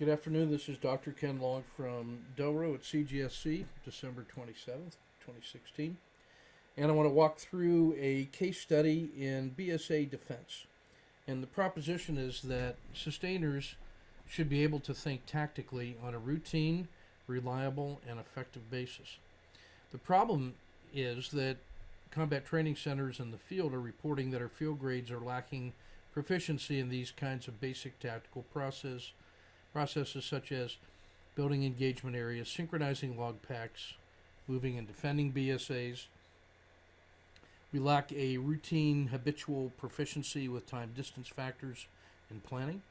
Good afternoon. This is Dr. Ken Long from Delro at CGSC, December 27th, 2016. And I want to walk through a case study in BSA defense. And the proposition is that sustainers should be able to think tactically on a routine, reliable, and effective basis. The problem is that combat training centers in the field are reporting that our field grades are lacking proficiency in these kinds of basic tactical processes such as building engagement areas, synchronizing log packs, moving and defending BSAs. We lack a routine, habitual proficiency with time-distance factors and planning.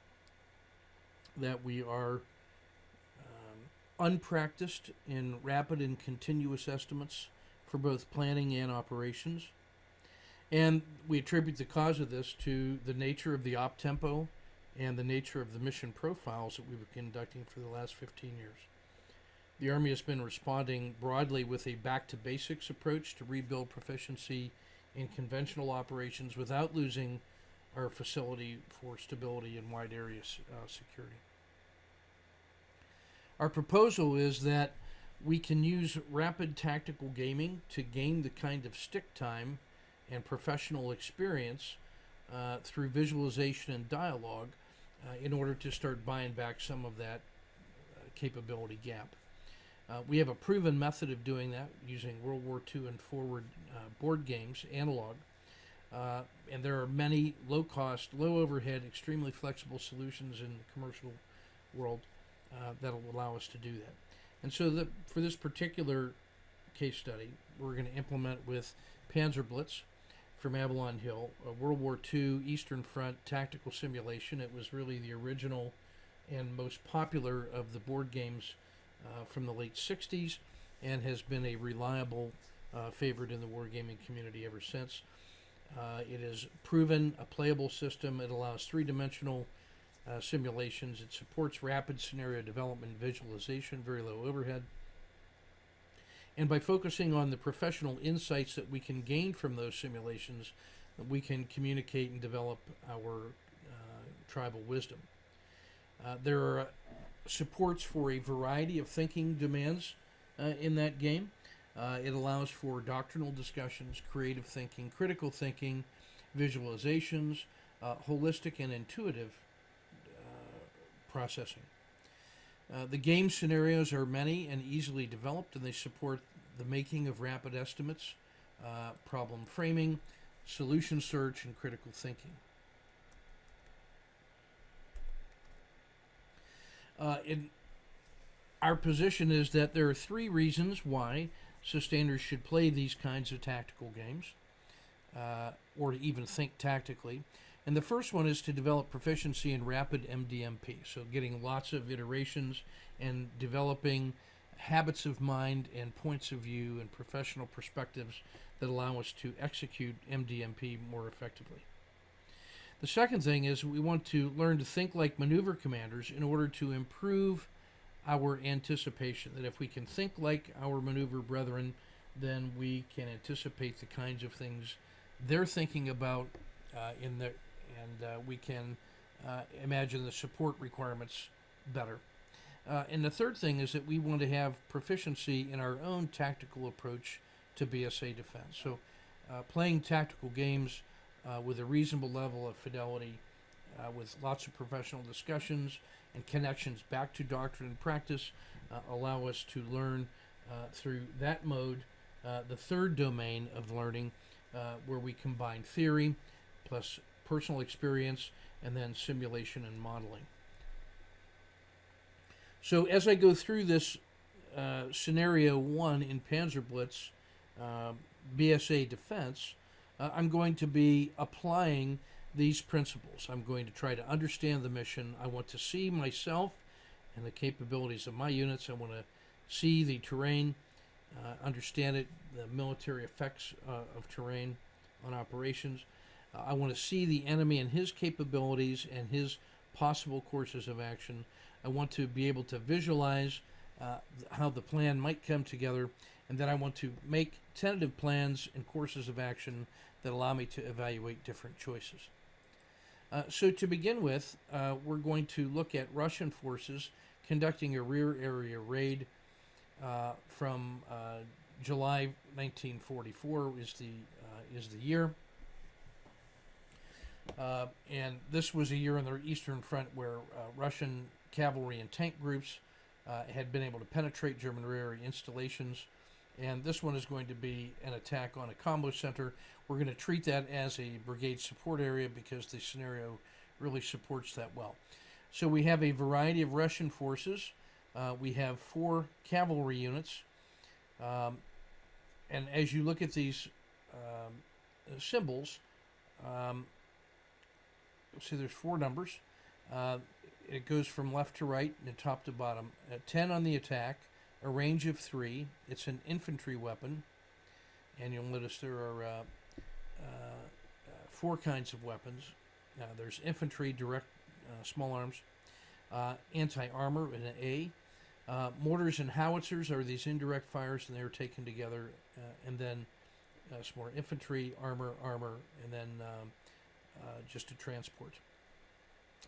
That we are unpracticed in rapid and continuous estimates for both planning and operations. And we attribute the cause of this to the nature of the op tempo and the nature of the mission profiles that we've been conducting for the last 15 years. The Army has been responding broadly with a back-to-basics approach to rebuild proficiency in conventional operations without losing our facility for stability and wide area security. Our proposal is that we can use rapid tactical gaming to gain the kind of stick time and professional experience through visualization and dialogue in order to start buying back some of that capability gap. We have a proven method of doing that using World War II and forward board games, analog, and there are many low-cost, low-overhead, extremely flexible solutions in the commercial world that will allow us to do that. And so for this particular case study, we're going to implement with Panzerblitz from Avalon Hill, a World War II Eastern Front tactical simulation. It was really the original and most popular of the board games from the late 60s and has been a reliable favorite in the wargaming community ever since. It is proven a playable system. It allows three-dimensional simulations. It supports rapid scenario development, visualization, very low overhead. And by focusing on the professional insights that we can gain from those simulations, we can communicate and develop our tribal wisdom. There are supports for a variety of thinking demands in that game. It allows for doctrinal discussions, creative thinking, critical thinking, visualizations, holistic and intuitive processing. The game scenarios are many and easily developed, and they support the making of rapid estimates, problem framing, solution search, and critical thinking. Our position is that there are three reasons why sustainers should play these kinds of tactical games, or to even think tactically. And the first one is to develop proficiency in rapid MDMP, so getting lots of iterations and developing habits of mind and points of view and professional perspectives that allow us to execute MDMP more effectively. The second thing is we want to learn to think like maneuver commanders in order to improve our anticipation, that if we can think like our maneuver brethren, then we can anticipate the kinds of things they're thinking about and we can imagine the support requirements better. And the third thing is that we want to have proficiency in our own tactical approach to BSA defense. So playing tactical games with a reasonable level of fidelity, with lots of professional discussions and connections back to doctrine and practice, allow us to learn through that mode, the third domain of learning, where we combine theory plus personal experience and then simulation and modeling. So as I go through this scenario 1 in Panzerblitz BSA defense, I'm going to be applying these principles. I'm going to try to understand the mission. I want to see myself and the capabilities of my units. I want to see the terrain, understand it, the military effects of terrain on operations. I want to see the enemy and his capabilities and his possible courses of action. I want to be able to visualize how the plan might come together, and then I want to make tentative plans and courses of action that allow me to evaluate different choices. So to begin with, we're going to look at Russian forces conducting a rear area raid from July 1944 is the year. And this was a year on the Eastern Front where Russian cavalry and tank groups had been able to penetrate German rear area installations. And this one is going to be an attack on a combo center. We're going to treat that as a brigade support area because the scenario really supports that well. So we have a variety of Russian forces. We have 4 cavalry units. And as you look at these symbols, you'll see there's 4 numbers. It goes from left to right and top to bottom. 10 on the attack, a range of 3. It's an infantry weapon. And you'll notice there are 4 kinds of weapons. There's infantry, direct small arms, anti-armor in an A. Mortars and howitzers are these indirect fires, and they're taken together. And then some more infantry, armor, and then just a transport.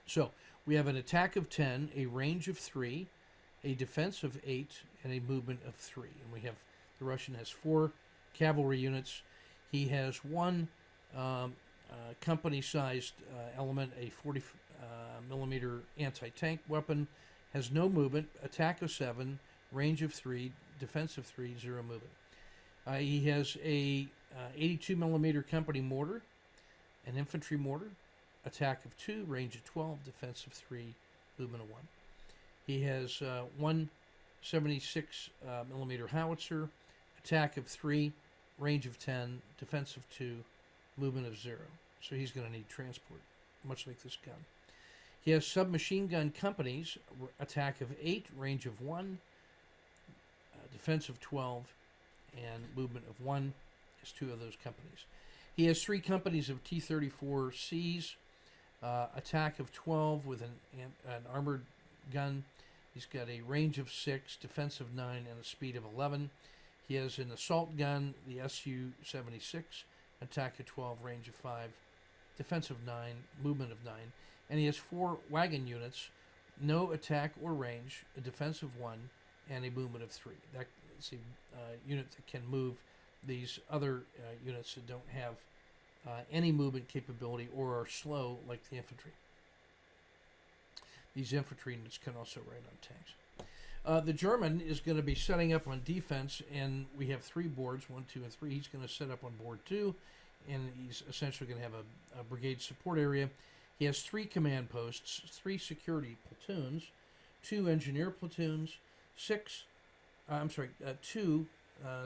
So we have an attack of 10, a range of 3, a defense of 8, and a movement of 3. And we have, the Russian has 4 cavalry units. He has 1 company-sized element, a 40 millimeter anti-tank weapon, has no movement, attack of 7, range of 3, defense of 3, 0 movement. He has a 82 millimeter company mortar, an infantry mortar, attack of 2, range of 12, defense of 3, movement of 1. He has 1 76 millimeter howitzer, attack of 3, range of 10, defense of 2, movement of 0. So he's going to need transport, much like this gun. He has submachine gun companies, attack of 8, range of 1, defense of 12, and movement of 1 is 2 of those companies. He has 3 companies of T-34Cs, attack of 12 with an armored gun. He's got a range of 6, defense of 9, and a speed of 11. He has an assault gun, the Su-76, attack of 12, range of 5, defense of 9, movement of 9. And he has 4 wagon units, no attack or range, a defense of 1, and a movement of 3. That's a unit that can move these other units that don't have any movement capability or are slow like the infantry. These infantry units can also ride on tanks. The German is going to be setting up on defense, and we have 3 boards, 1, 2, and 3. He's going to set up on board 2, and he's essentially going to have a brigade support area. He has 3 command posts, 3 security platoons, 2 engineer platoons, 2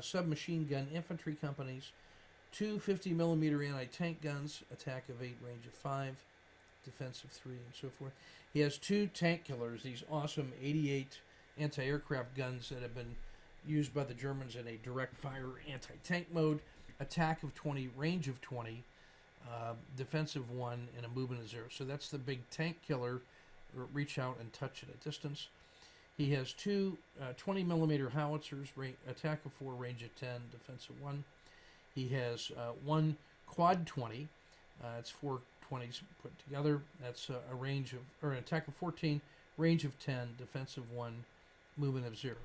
submachine gun infantry companies, 2 50 millimeter anti-tank guns, attack of 8, range of 5, defense of 3, and so forth. He has 2 tank killers, these awesome 88 anti-aircraft guns that have been used by the Germans in a direct fire anti-tank mode, attack of 20, range of 20, defense of 1, and a movement of 0. So that's the big tank killer, reach out and touch at a distance. He has 2 20 millimeter howitzers, attack of 4, range of 10, defense of 1. He has 1 quad 20. It's 4 20s put together. That's a range of, or an attack of 14, range of 10, defense of 1, movement of 0.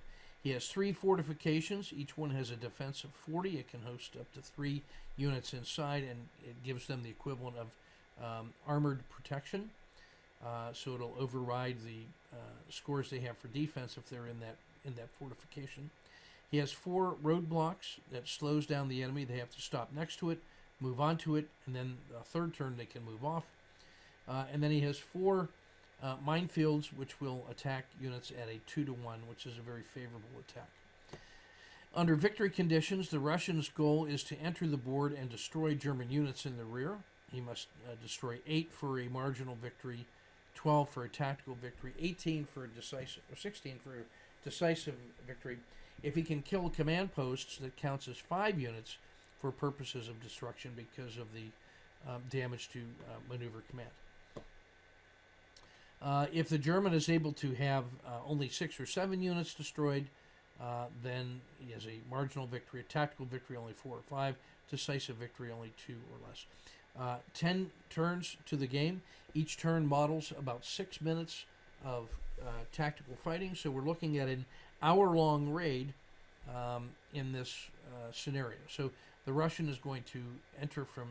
He has 3 fortifications. Each one has a defense of 40. It can host up to 3 units inside, and it gives them the equivalent of armored protection. So it'll override the scores they have for defense if they're in that fortification. He has 4 roadblocks that slows down the enemy. They have to stop next to it, move onto it, and then a third turn they can move off. And then he has 4 minefields, which will attack units at a 2-to-1, which is a very favorable attack. Under victory conditions, the Russians' goal is to enter the board and destroy German units in the rear. He must destroy 8 for a marginal victory, 12 for a tactical victory, 18 for a decisive, or 16 for a decisive victory. If he can kill command posts, that counts as 5 units for purposes of destruction because of the damage to maneuver command. If the German is able to have only 6 or 7 units destroyed, then he has a marginal victory, a tactical victory only 4 or 5, decisive victory only 2 or less. 10 turns to the game. Each turn models about 6 minutes of tactical fighting. So we're looking at an hour-long raid in this scenario. So the Russian is going to enter from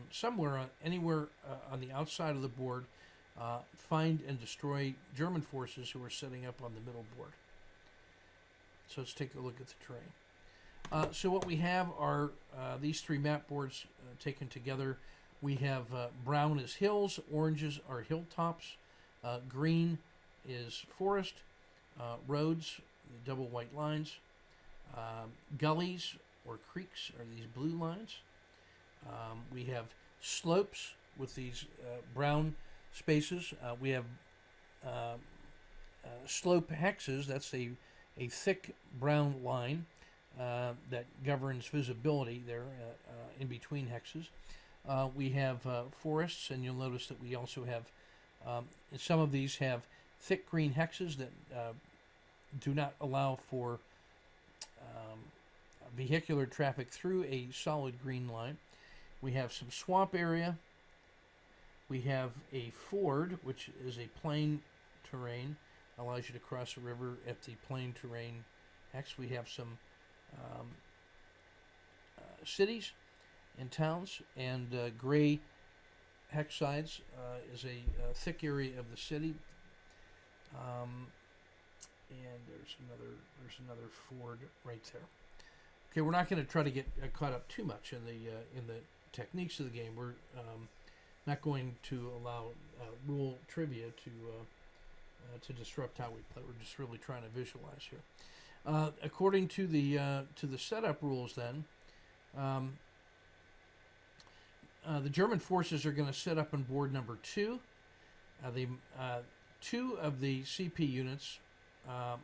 anywhere on the outside of the board, find and destroy German forces who are setting up on the middle board. So let's take a look at the terrain. So what we have are these three map boards taken together. We have brown is hills, oranges are hilltops, green is forest, roads, double white lines, gullies or creeks are these blue lines. We have slopes with these brown spaces. We have slope hexes. That's a thick brown line that governs visibility there in between hexes. We have forests, and you'll notice that we also have some of these have thick green hexes that do not allow for vehicular traffic through a solid green line. We have some swamp area. We have a ford, which is a plain terrain, allows you to cross a river at the plain terrain hex. We have some cities and towns, and gray hex sides is a thick area of the city. And there's another ford right there. Okay, we're not going to try to get caught up too much in the techniques of the game. We're not going to allow rule trivia to disrupt how we play. We're just really trying to visualize here. According to the setup rules, then, the German forces are going to set up on board number 2. Two of the CP units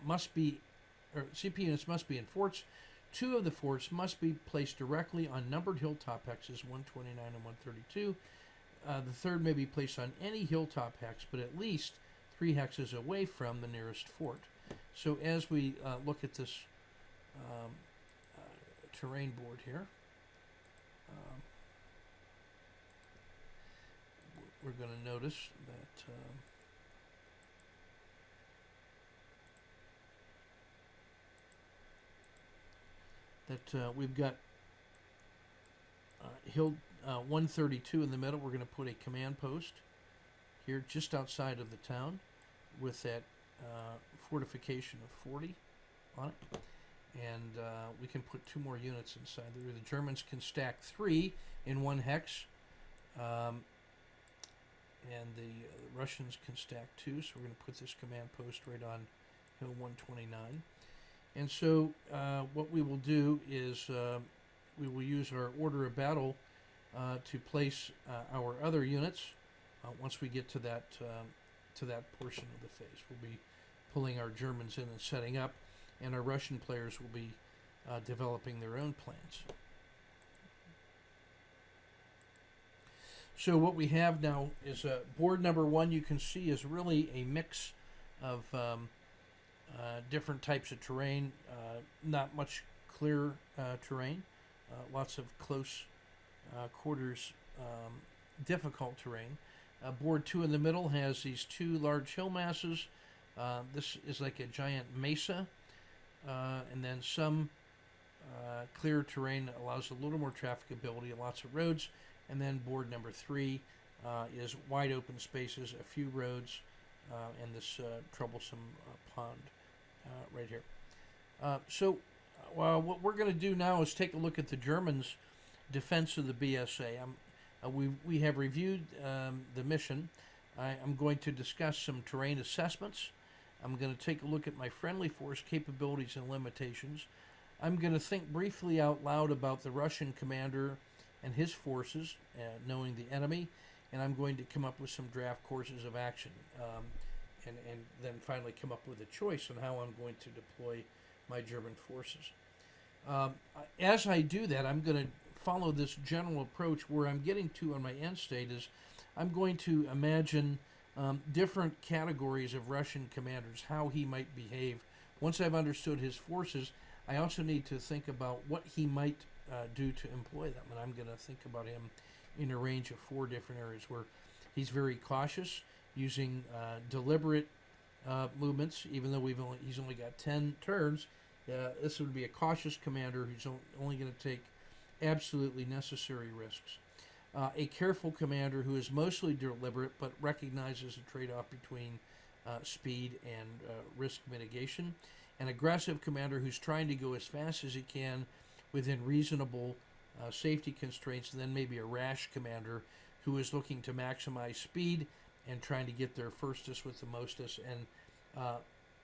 must be in forts. 2 of the forts must be placed directly on numbered hilltop hexes 129 and 132. The third may be placed on any hilltop hex, but at least 3 hexes away from the nearest fort. So as we look at this terrain board here, we're going to notice that we've got hill 132 in the middle. We're going to put a command post here just outside of the town with that fortification of 40 on it. And we can put 2 more units inside there. The Germans can stack 3 in 1 hex. And the Russians can stack 2. So we're going to put this command post right on hill 129. And so what we will do is we will use our order of battle to place our other units once we get to that portion of the phase. We'll be pulling our Germans in and setting up, and our Russian players will be developing their own plans. So what we have now is board number 1. You can see is really a mix of different types of terrain, not much clear terrain, lots of close quarters, difficult terrain. Board 2 in the middle has these 2 large hill masses. This is like a giant mesa, and then some clear terrain that allows a little more trafficability, lots of roads. And then board number 3 is wide open spaces, a few roads, and this troublesome pond right here. So what we're going to do now is take a look at the Germans' defense of the BSA. We have reviewed the mission. I'm going to discuss some terrain assessments. I'm going to take a look at my friendly force capabilities and limitations. I'm going to think briefly out loud about the Russian commander and his forces, knowing the enemy, and I'm going to come up with some draft courses of action, and then finally come up with a choice on how I'm going to deploy my German forces. As I do that, I'm going to follow this general approach. Where I'm getting to on my end state is I'm going to imagine different categories of Russian commanders, how he might behave. Once I've understood his forces, I also need to think about what he might do to employ them, and I'm going to think about him in a range of 4 different areas where he's very cautious, using deliberate movements. Even though he's only got 10 turns, this would be a cautious commander who's only going to take absolutely necessary risks. A careful commander who is mostly deliberate but recognizes the trade-off between speed and risk mitigation. An aggressive commander who's trying to go as fast as he can within reasonable safety constraints, and then maybe a rash commander who is looking to maximize speed and trying to get there firstest with the mostest, and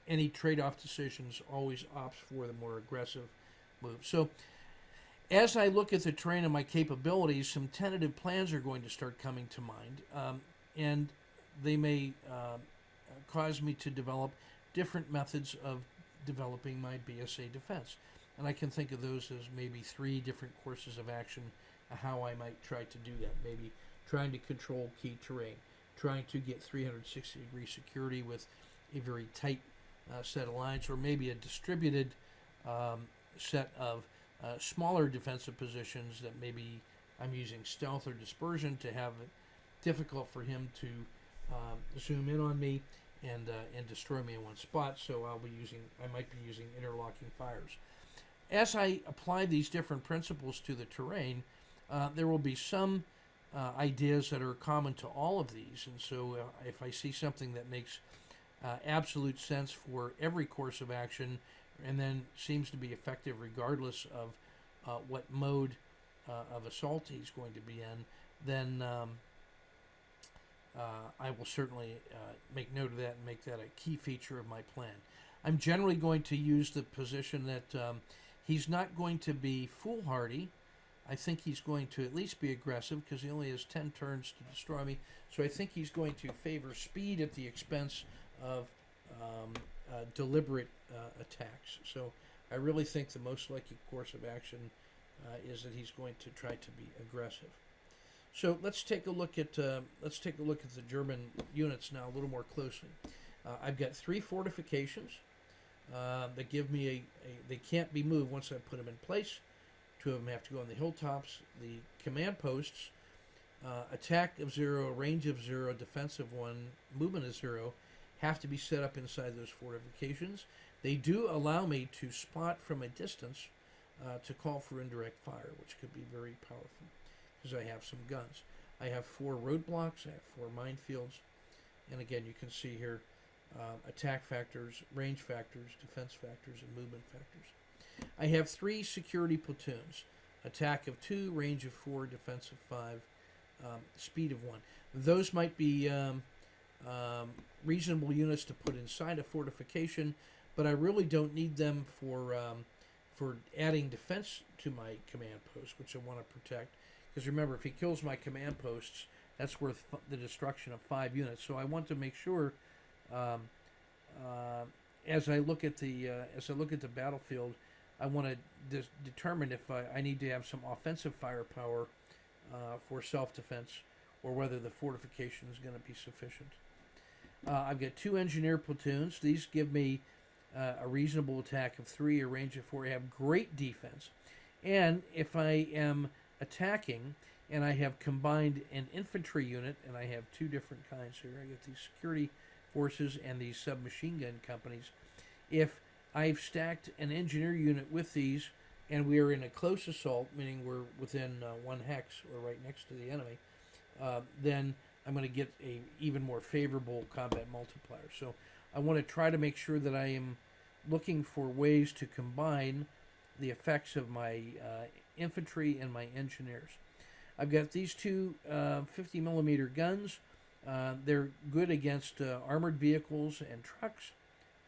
any trade-off decisions always opts for the more aggressive move. So as I look at the terrain and my capabilities, some tentative plans are going to start coming to mind, and they may cause me to develop different methods of developing my BSA defense. And I can think of those as maybe 3 different courses of action, how I might try to do that. Maybe trying to control key terrain, trying to get 360-degree security with a very tight set of lines, or maybe a distributed set of smaller defensive positions that maybe I'm using stealth or dispersion to have it difficult for him to zoom in on me and destroy me in one spot. So I might be using interlocking fires. As I apply these different principles to the terrain, there will be some ideas that are common to all of these. And so if I see something that makes absolute sense for every course of action and then seems to be effective regardless of what mode of assault he's going to be in, then I will certainly make note of that and make that a key feature of my plan. I'm generally going to use the position that he's not going to be foolhardy. I think he's going to at least be aggressive because he only has 10 turns to destroy me. So I think he's going to favor speed at the expense of deliberate attacks. So I really think the most likely course of action is that he's going to try to be aggressive. So let's take a look at the German units now a little more closely. I've got 3 fortifications that give me they can't be moved once I put them in place. 2 of them have to go on the hilltops. The command posts, attack of 0, range of 0, defense of 1, movement of 0, have to be set up inside those fortifications. They do allow me to spot from a distance to call for indirect fire, which could be very powerful because I have some guns. I have 4 roadblocks, I have 4 minefields, and again you can see here attack factors, range factors, defense factors, and movement factors. I have 3 security platoons, attack of 2, range of 4, defense of 5, speed of 1. Those might be reasonable units to put inside a fortification, but I really don't need them for adding defense to my command post, which I want to protect. Because remember, if he kills my command posts, that's worth the destruction of 5 units. So I want to make sure, as I look at the battlefield, I want to determine if I need to have some offensive firepower for self-defense, or whether the fortification is going to be sufficient. I've got 2 engineer platoons. These give me a reasonable attack of 3, a range of 4. I have great defense. And if I am attacking and I have combined an infantry unit, and I have 2 different kinds here, I get these security forces and these submachine gun companies. If I've stacked an engineer unit with these and we are in a close assault, meaning we're within 1 hex or right next to the enemy, then I'm going to get a even more favorable combat multiplier. So I want to try to make sure that I am looking for ways to combine the effects of my infantry and my engineers. I've got these 2 50 millimeter guns. They're good against armored vehicles and trucks,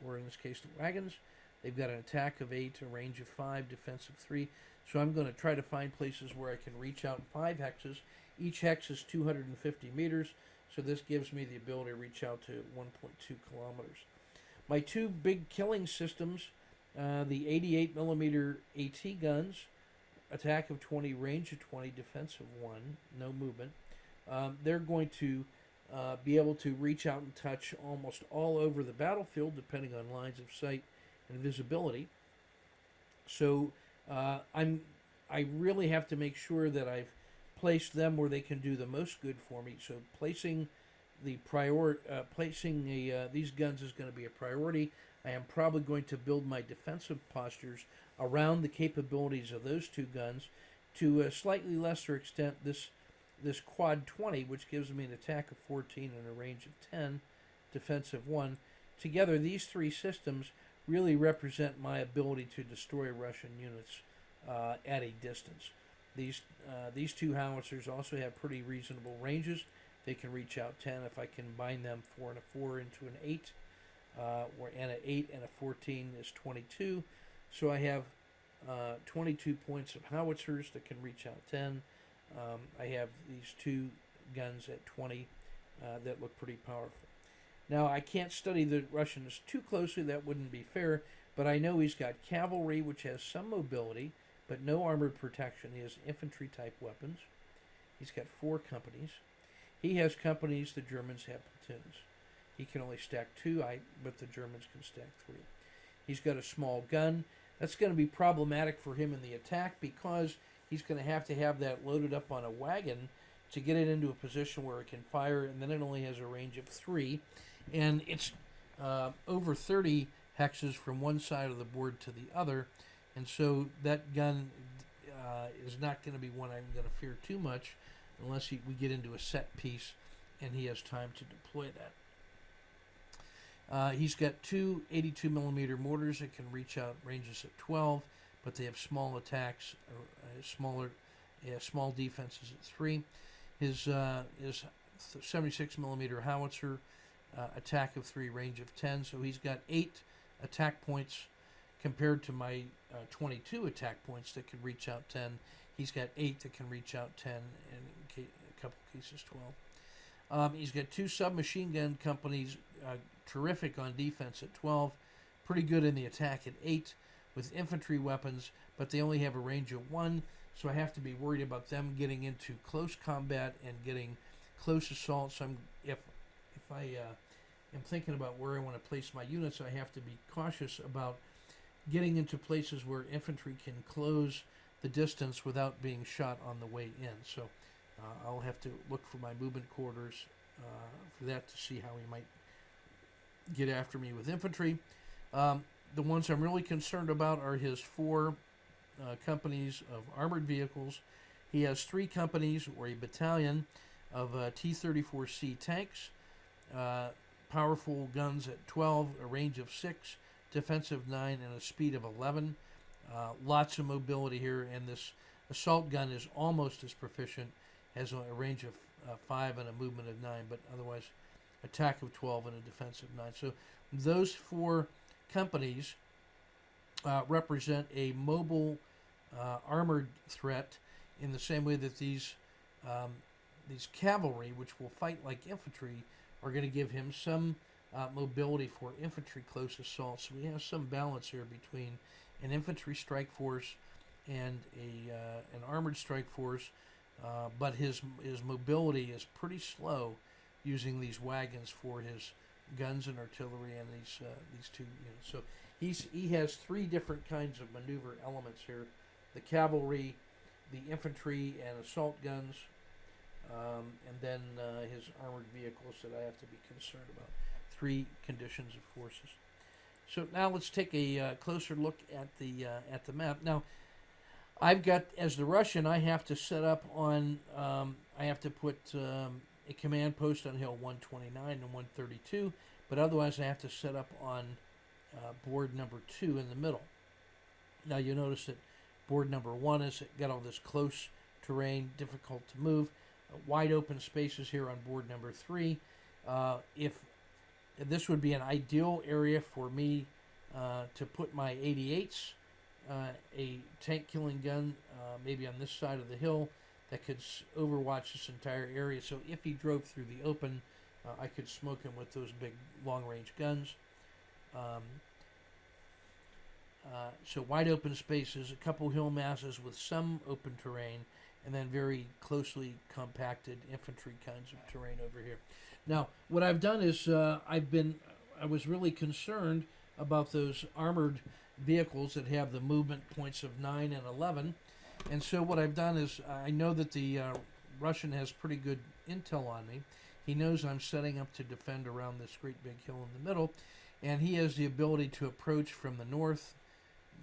or in this case the wagons. They've got an attack of 8, a range of 5, defense of 3. So I'm going to try to find places where I can reach out 5 hexes. Each hex is 250 meters, so this gives me the ability to reach out to 1.2 kilometers. My 2 big killing systems, the 88 millimeter AT guns, attack of 20, range of 20, defense of 1, no movement. They're going to be able to reach out and touch almost all over the battlefield, depending on lines of sight and visibility. So I really have to make sure that I've place them where they can do the most good for me. So placing these guns is going to be a priority. I am probably going to build my defensive postures around the capabilities of those two guns. To a slightly lesser extent, this quad 20, which gives me an attack of 14 and a range of 10, defensive 1. Together, these three systems really represent my ability to destroy Russian units at a distance. These two howitzers also have pretty reasonable ranges. They can reach out 10 if I combine them 4 and a 4 into an 8, and an 8 and a 14 is 22. So I have 22 points of howitzers that can reach out 10. I have these two guns at 20 that look pretty powerful. Now, I can't study the Russians too closely, that wouldn't be fair, but I know he's got cavalry, which has some mobility, but no armored protection. He has infantry-type weapons. He's got 4 companies. He has companies, the Germans have platoons. He can only stack 2, but the Germans can stack 3. He's got a small gun. That's going to be problematic for him in the attack because he's going to have that loaded up on a wagon to get it into a position where it can fire, and then it only has a range of 3. And it's over 30 hexes from one side of the board to the other, and so that gun is not going to be one I'm going to fear too much unless we get into a set piece and he has time to deploy that. He's got 2 82mm mortars that can reach out ranges of 12, but they have small attacks, small defenses at 3. His 76mm howitzer, attack of 3, range of 10, so he's got 8 attack points compared to my 22 attack points that can reach out 10. He's got 8 that can reach out 10, and in a couple cases 12. He's got 2 submachine gun companies, terrific on defense at 12, pretty good in the attack at 8 with infantry weapons, but they only have a range of 1, so I have to be worried about them getting into close combat and getting close assault. So if I am thinking about where I want to place my units, I have to be cautious about getting into places where infantry can close the distance without being shot on the way in. So I'll have to look for my movement quarters for that to see how he might get after me with infantry. The ones I'm really concerned about are his 4 companies of armored vehicles. He has 3 companies or a battalion of T-34C tanks, powerful guns at 12, a range of 6, defensive 9, and a speed of 11. Lots of mobility here, and this assault gun is almost as proficient, has a range of 5 and a movement of 9, but otherwise attack of 12 and a defensive 9. So those 4 companies represent a mobile armored threat in the same way that these cavalry, which will fight like infantry, are going to give him some mobility for infantry close assault. So we have some balance here between an infantry strike force and an armored strike force, but his mobility is pretty slow using these wagons for his guns and artillery and these 2 units. So he has 3 different kinds of maneuver elements here: the cavalry, the infantry and assault guns, and then his armored vehicles that I have to be concerned about. 3 conditions of forces. So now let's take a closer look at the map. Now, I've got, as the Russian, I have to set up on, I have to put a command post on hill 129 and 132, but otherwise I have to set up on board number 2 in the middle. Now you'll notice that board number 1 has got all this close terrain, difficult to move, wide open spaces here on board number 3. If this would be an ideal area for me to put my 88s, a tank killing gun, maybe on this side of the hill that could overwatch this entire area. So if he drove through the open, I could smoke him with those big long-range guns. So wide open spaces, a couple hill masses with some open terrain, and then very closely compacted infantry kinds of terrain over here. Now, what I've done is I was really concerned about those armored vehicles that have the movement points of 9 and 11. And so what I've done is I know that the Russian has pretty good intel on me. He knows I'm setting up to defend around this great big hill in the middle, and he has the ability to approach from the north,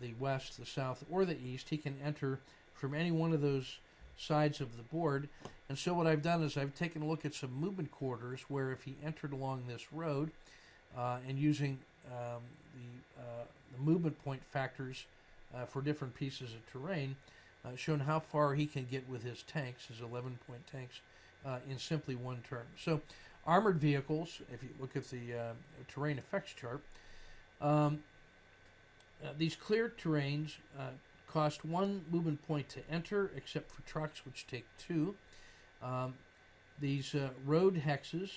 the west, the south, or the east. He can enter from any one of those sides of the board. And so what I've done is I've taken a look at some movement corridors where if he entered along this road and using the movement point factors for different pieces of terrain, shown how far he can get with his tanks, his 11-point tanks, in simply one turn. So armored vehicles, if you look at the terrain effects chart, these cleared terrains cost 1 movement point to enter, except for trucks, which take 2. These road hexes,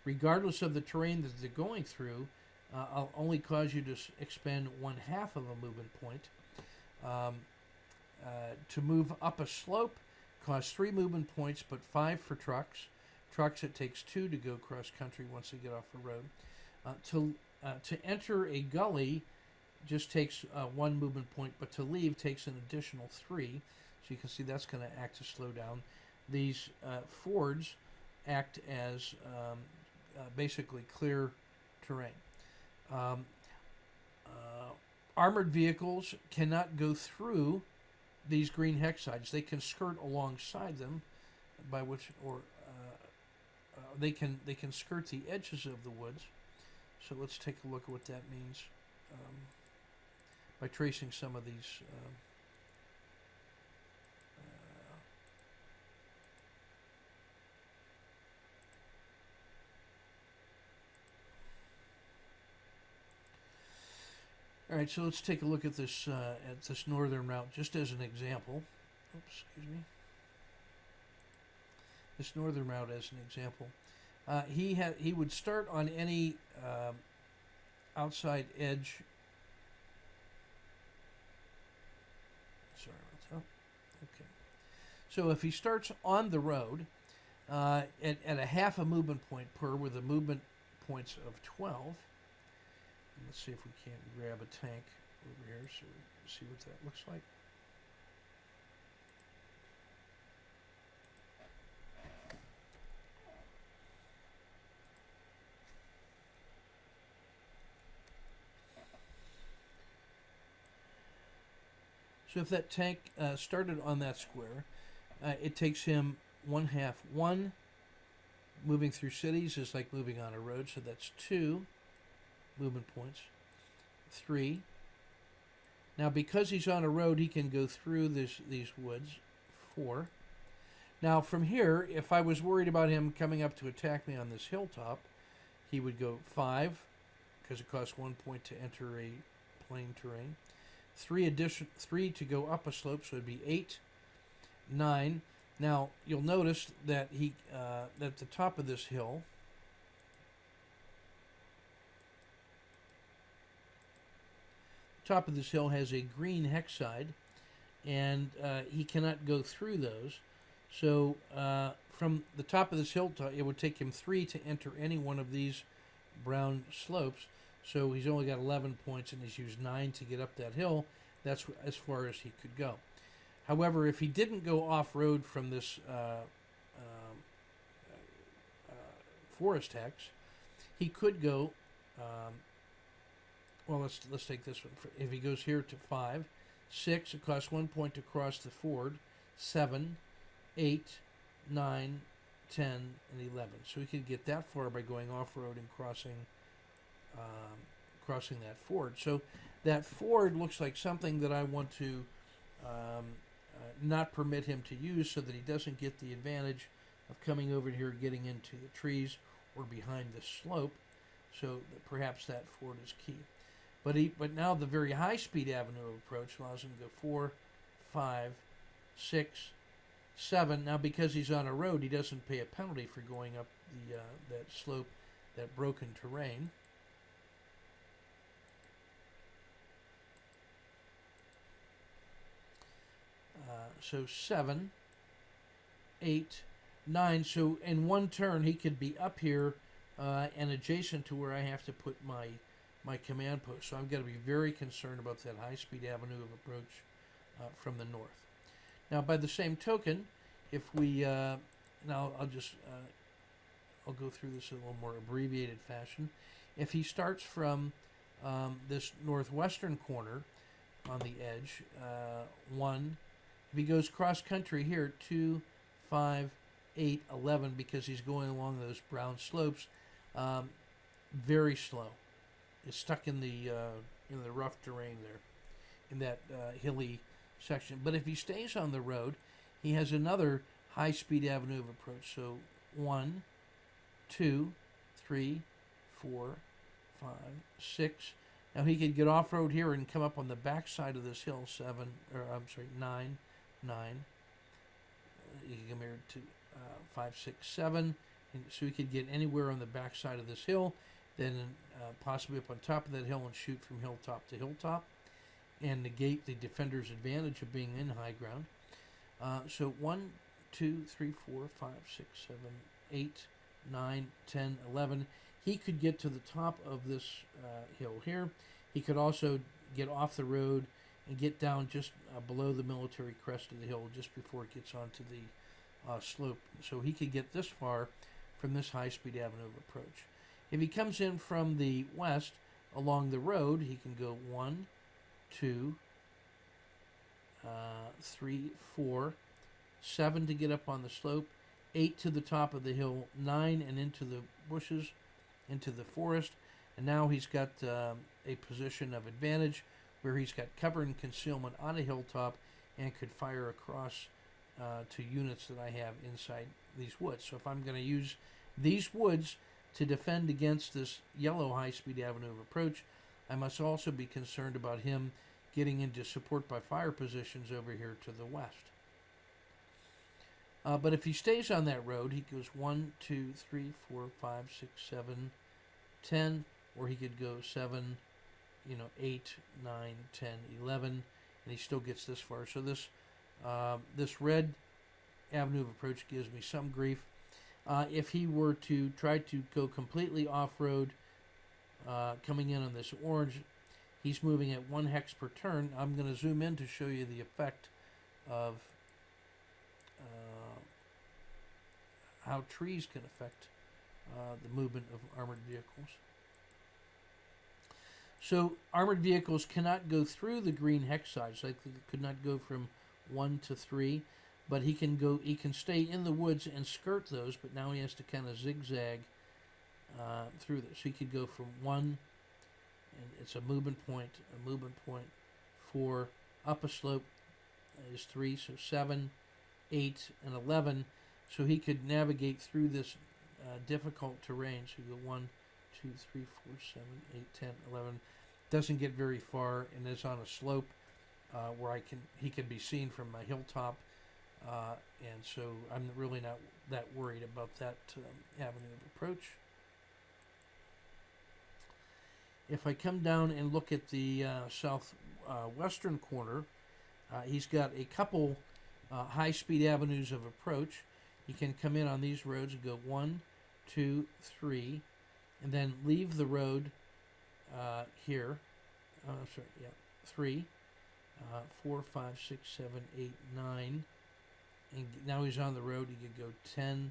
regardless of the terrain that they're going through, will only cause you to expend 1/2 of a movement point. To move up a slope costs 3 movement points, but 5 for trucks. Trucks, it takes 2 to go cross country once they get off the road. To enter a gully just takes 1 movement point, but to leave takes an additional 3. So you can see that's going to act to slow down. These fords act as basically clear terrain. Armored vehicles cannot go through these green hex sides. They can skirt alongside them, by which, or they can skirt the edges of the woods. So let's take a look at what that means by tracing some of these. All right, so let's take a look at this northern route, just as an example. Oops, excuse me. This northern route as an example. He would start on any outside edge. Sorry about that. Okay. So if he starts on the road at a 1/2 movement point per, with a movement points of 12. Let's see if we can't grab a tank over here so we see what that looks like. So if that tank started on that square, it takes him 1/2. 1 moving through cities is like moving on a road, so that's 2 movement points. 3. Now because he's on a road, he can go through these woods. 4. Now from here, if I was worried about him coming up to attack me on this hilltop, he would go 5, because it costs 1 point to enter a plain terrain. 3 to go up a slope, so it'd be 8. 9. Now you'll notice that at the top of this hill, has a green hex side, and he cannot go through those. So from the top of this hill, it would take him 3 to enter any one of these brown slopes. So he's only got 11 points, and he's used 9 to get up that hill. That's as far as he could go. However, if he didn't go off-road from this forest hex, he could go. Well, let's take this one. If he goes here to 5, 6, it costs 1 point to cross the ford. 7, 8, 9, 10, and 11. So he could get that far by going off-road and crossing that ford. So that ford looks like something that I want to not permit him to use, so that he doesn't get the advantage of coming over here, getting into the trees or behind the slope. So perhaps that ford is key. But now the very high-speed avenue of approach allows him to go 4, 5, 6, 7. Now, because he's on a road, he doesn't pay a penalty for going up that slope, that broken terrain. So 7, 8, 9. So in one turn, he could be up here and adjacent to where I have to put my command post. So I've got to be very concerned about that high-speed avenue of approach from the north. Now, by the same token, if we now I'll go through this in a little more abbreviated fashion. If he starts from this northwestern corner on the edge, 1, if he goes cross country here, 2, 5, 8, 11, because he's going along those brown slopes, very slow. Is stuck in the rough terrain there, in that hilly section. But if he stays on the road, he has another high-speed avenue of approach. So 1, 2, 3, 4, 5, 6. Now he could get off-road here and come up on the back side of this hill. 9, 9. You can come here to 5, 6, 7. And so he could get anywhere on the back side of this hill, then possibly up on top of that hill and shoot from hilltop to hilltop, and negate the defender's advantage of being in high ground. So 1, 2, 3, 4, 5, 6, 7, 8, 9, 10, 11. He could get to the top of this hill here. He could also get off the road and get down just below the military crest of the hill, just before it gets onto the slope. So he could get this far from this high-speed avenue of approach. If he comes in from the west along the road, he can go 1, 2, 3, 4, 7 to get up on the slope, 8 to the top of the hill, 9 and into the bushes, into the forest, and now he's got a position of advantage where he's got cover and concealment on a hilltop and could fire across to units that I have inside these woods. So if I'm going to use these woods to defend against this yellow high-speed avenue of approach, I must also be concerned about him getting into support by fire positions over here to the west. But if he stays on that road, he goes 1, 2, 3, 4, 5, 6, 7, 10, or he could go 7, 8, 9, 10, 11, and he still gets this far. So this red avenue of approach gives me some grief. If he were to try to go completely off-road, coming in on this orange, he's moving at 1 hex per turn. I'm going to zoom in to show you the effect of how trees can affect the movement of armored vehicles. So armored vehicles cannot go through the green hex sides. Like they could not go from 1 to 3. But he can stay in the woods and skirt those, but now he has to kind of zigzag through this. So he could go from 1, and it's a movement point, 4, up a slope is 3, so 7, 8, and 11. So he could navigate through this difficult terrain. So you go 1, 2, 3, 4, 7, 8, 10, 11. Doesn't get very far, and is on a slope where he can be seen from my hilltop. And so I'm really not that worried about that avenue of approach. If I come down and look at the southwestern corner, he's got a couple high-speed avenues of approach. He can come in on these roads and go 1, 2, 3, and then leave the road here. 3, 4, 5, 6, 7, 8, 9. And now he's on the road. He could go 10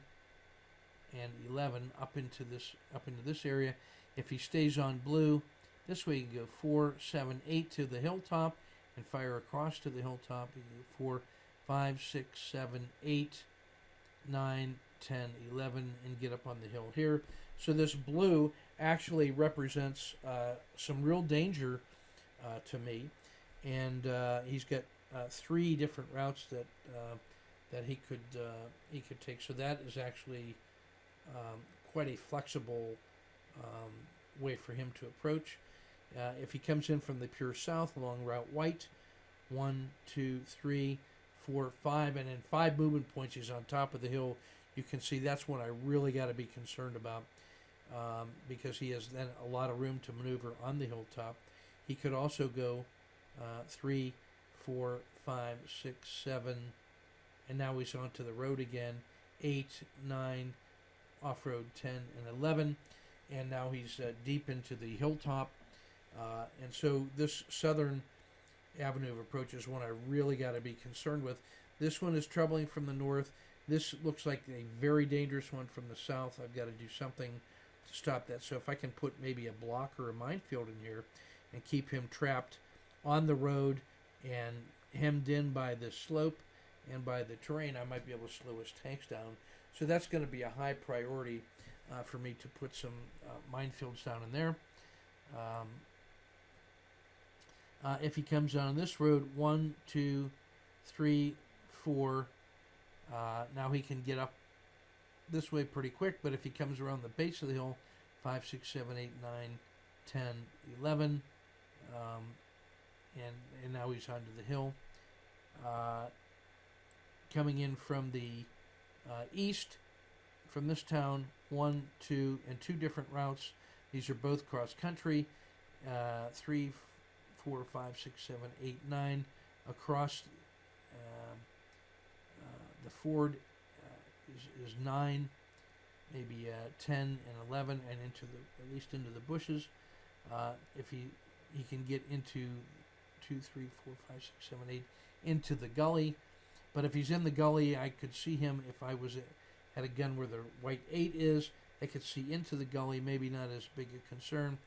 and 11 up into this area. If he stays on blue, this way he can go 4, 7, 8 to the hilltop and fire across to the hilltop. He can go 4, 5, 6, 7, 8, 9, 10, 11, and get up on the hill here. So this blue actually represents some real danger to me, and he's got 3 different routes that he could take. So that is actually quite a flexible way for him to approach. If he comes in from the pure south along Route White, 1, 2, 3, 4, 5, and in 5 movement points he's on top of the hill. You can see that's what I really got to be concerned about, because he has then a lot of room to maneuver on the hilltop. He could also go 3, 4, 5, 6, 7, and now he's onto the road again, 8, 9, off-road 10, and 11, and now he's deep into the hilltop. And so this southern avenue of approach is one I really got to be concerned with. This one is troubling from the north. This looks like a very dangerous one from the south. I've got to do something to stop that. So if I can put maybe a block or a minefield in here and keep him trapped on the road and hemmed in by the slope and by the terrain, I might be able to slow his tanks down. So that's going to be a high priority for me to put some minefields down in there. If he comes down this road, 1, 2, 3, 4, now he can get up this way pretty quick, but if he comes around the base of the hill, 5, 6, 7, 8, 9, 10, 11, and now he's onto the hill. Coming in from the east, from this town, 1, 2, and 2 different routes. These are both cross country. 3, 4, 5, 6, 7, 8, 9 across the ford is 9, maybe 10 and 11, and into the at least into the bushes. If he can get into 2, 3, 4, 5, 6, 7, 8 into the gully, but if he's in the gully, I could see him if I was had a gun where the white 8 is. I could see into the gully, maybe not as big a concern.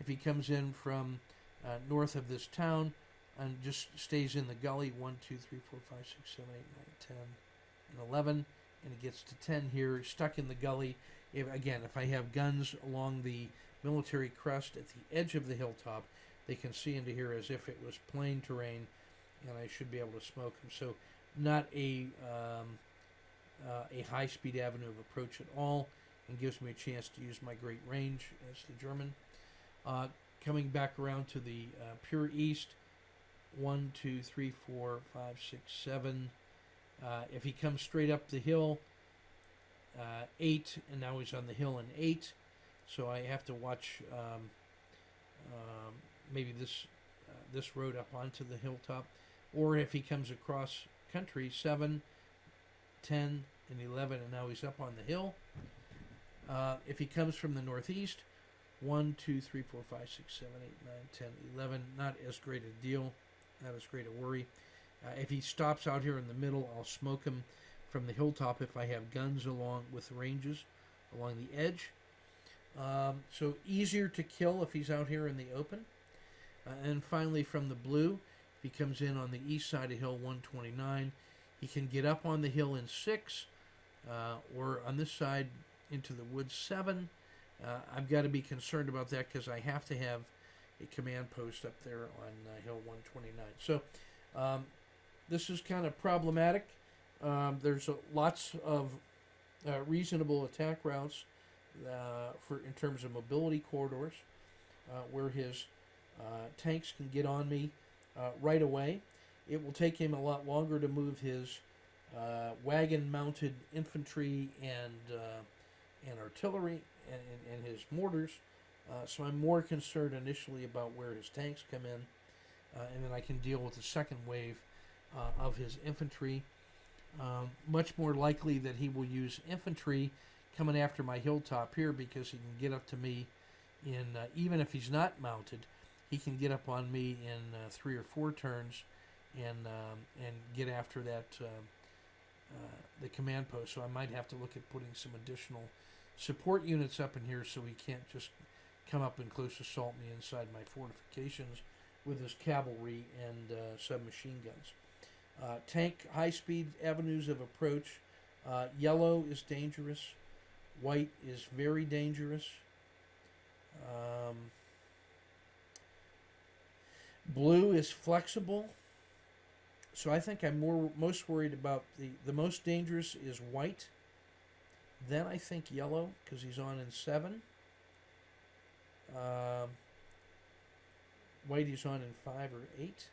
If he comes in from north of this town and just stays in the gully, 1, 2, 3, 4, 5, 6, 7, 8, 9, 10, and 11, and it gets to 10 here, stuck in the gully. If I have guns along the military crest at the edge of the hilltop, they can see into here as if it was plain terrain, and I should be able to smoke them. So not a high-speed avenue of approach at all, and gives me a chance to use my great range as the German. Coming back around to the pure east, 1, 2, 3, 4, 5, 6, 7. If he comes straight up the hill, 8, and now he's on the hill in 8, so I have to watch maybe this road up onto the hilltop, or if he comes across country, 7, 10, and 11, and now he's up on the hill. If he comes from the northeast, 1, 2, 3, 4, 5, 6, 7, 8, 9, 10, 11, not as great a deal, not as great a worry. If he stops out here in the middle, I'll smoke him from the hilltop if I have guns along with ranges along the edge. So easier to kill if he's out here in the open. And finally, from the blue, if he comes in on the east side of hill 129, he can get up on the hill in 6, or on this side into the woods 7. I've got to be concerned about that because I have to have a command post up there on hill 129. So this is kind of problematic. There's lots of reasonable attack routes in terms of mobility corridors where his tanks can get on me right away. It will take him a lot longer to move his wagon-mounted infantry and artillery and his mortars. So I'm more concerned initially about where his tanks come in, and then I can deal with the second wave of his infantry. Much more likely that he will use infantry coming after my hilltop here because he can get up to me in, even if he's not mounted, he can get up on me in 3 or 4 turns and get after that the command post. So I might have to look at putting some additional support units up in here so he can't just come up and close assault me inside my fortifications with his cavalry and submachine guns. Tank high-speed avenues of approach. Yellow is dangerous. White is very dangerous. Blue is flexible. So I think I'm most worried about the most dangerous is white. Then I think yellow because he's on in 7. White he's on in 5 or 8.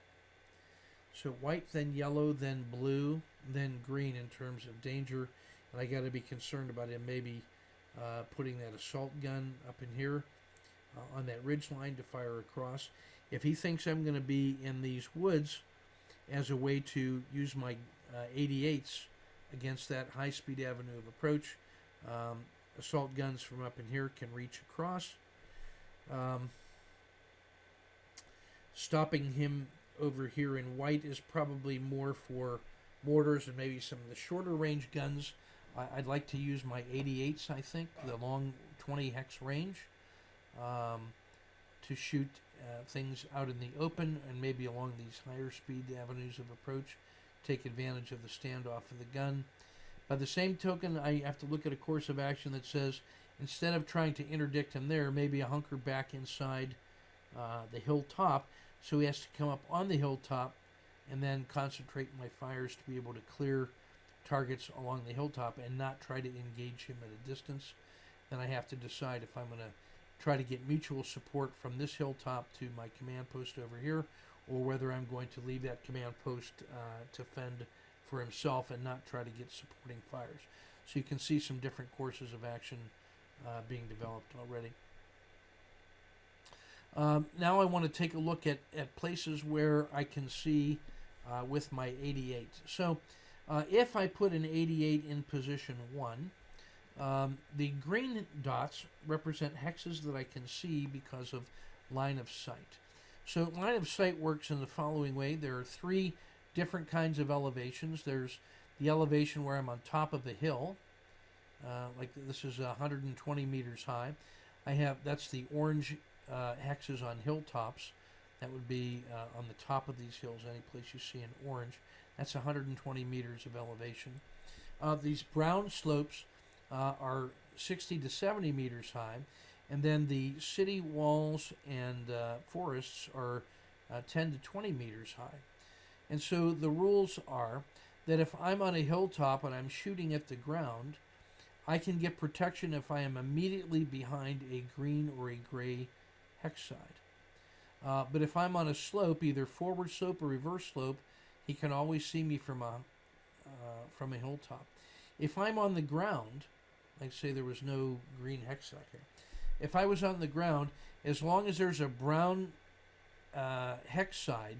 So white, then yellow, then blue, then green in terms of danger. And I got to be concerned about him maybe putting that assault gun up in here on that ridge line to fire across. If he thinks I'm going to be in these woods as a way to use my 88s against that high-speed avenue of approach, assault guns from up in here can reach across. Stopping him over here in white is probably more for mortars and maybe some of the shorter range guns, I'd like to use my 88s, I think, the long 20 hex range, to shoot things out in the open and maybe along these higher speed avenues of approach, take advantage of the standoff of the gun. By the same token, I have to look at a course of action that says, instead of trying to interdict him there, maybe a hunker back inside the hilltop, so he has to come up on the hilltop and then concentrate my fires to be able to clear targets along the hilltop and not try to engage him at a distance. Then I have to decide if I'm going to try to get mutual support from this hilltop to my command post over here, or whether I'm going to leave that command post to fend for himself and not try to get supporting fires. So you can see some different courses of action being developed already. Now I want to take a look at places where I can see with my 88. So if I put an 88 in position 1, the green dots represent hexes that I can see because of line of sight. So line of sight works in the following way. There are 3 different kinds of elevations. There's the elevation where I'm on top of a hill, like this is 120 meters high. That's the orange hexes on hilltops. That would be on the top of these hills, any place you see in orange. That's 120 meters of elevation. These brown slopes are 60 to 70 meters high, and then the city walls and forests are 10 to 20 meters high. And so the rules are that if I'm on a hilltop and I'm shooting at the ground, I can get protection if I am immediately behind a green or a gray hex side. But if I'm on a slope, either forward slope or reverse slope, he can always see me from a hilltop. If I'm on the ground, like say there was no green hex side here, if I was on the ground, as long as there's a brown hex side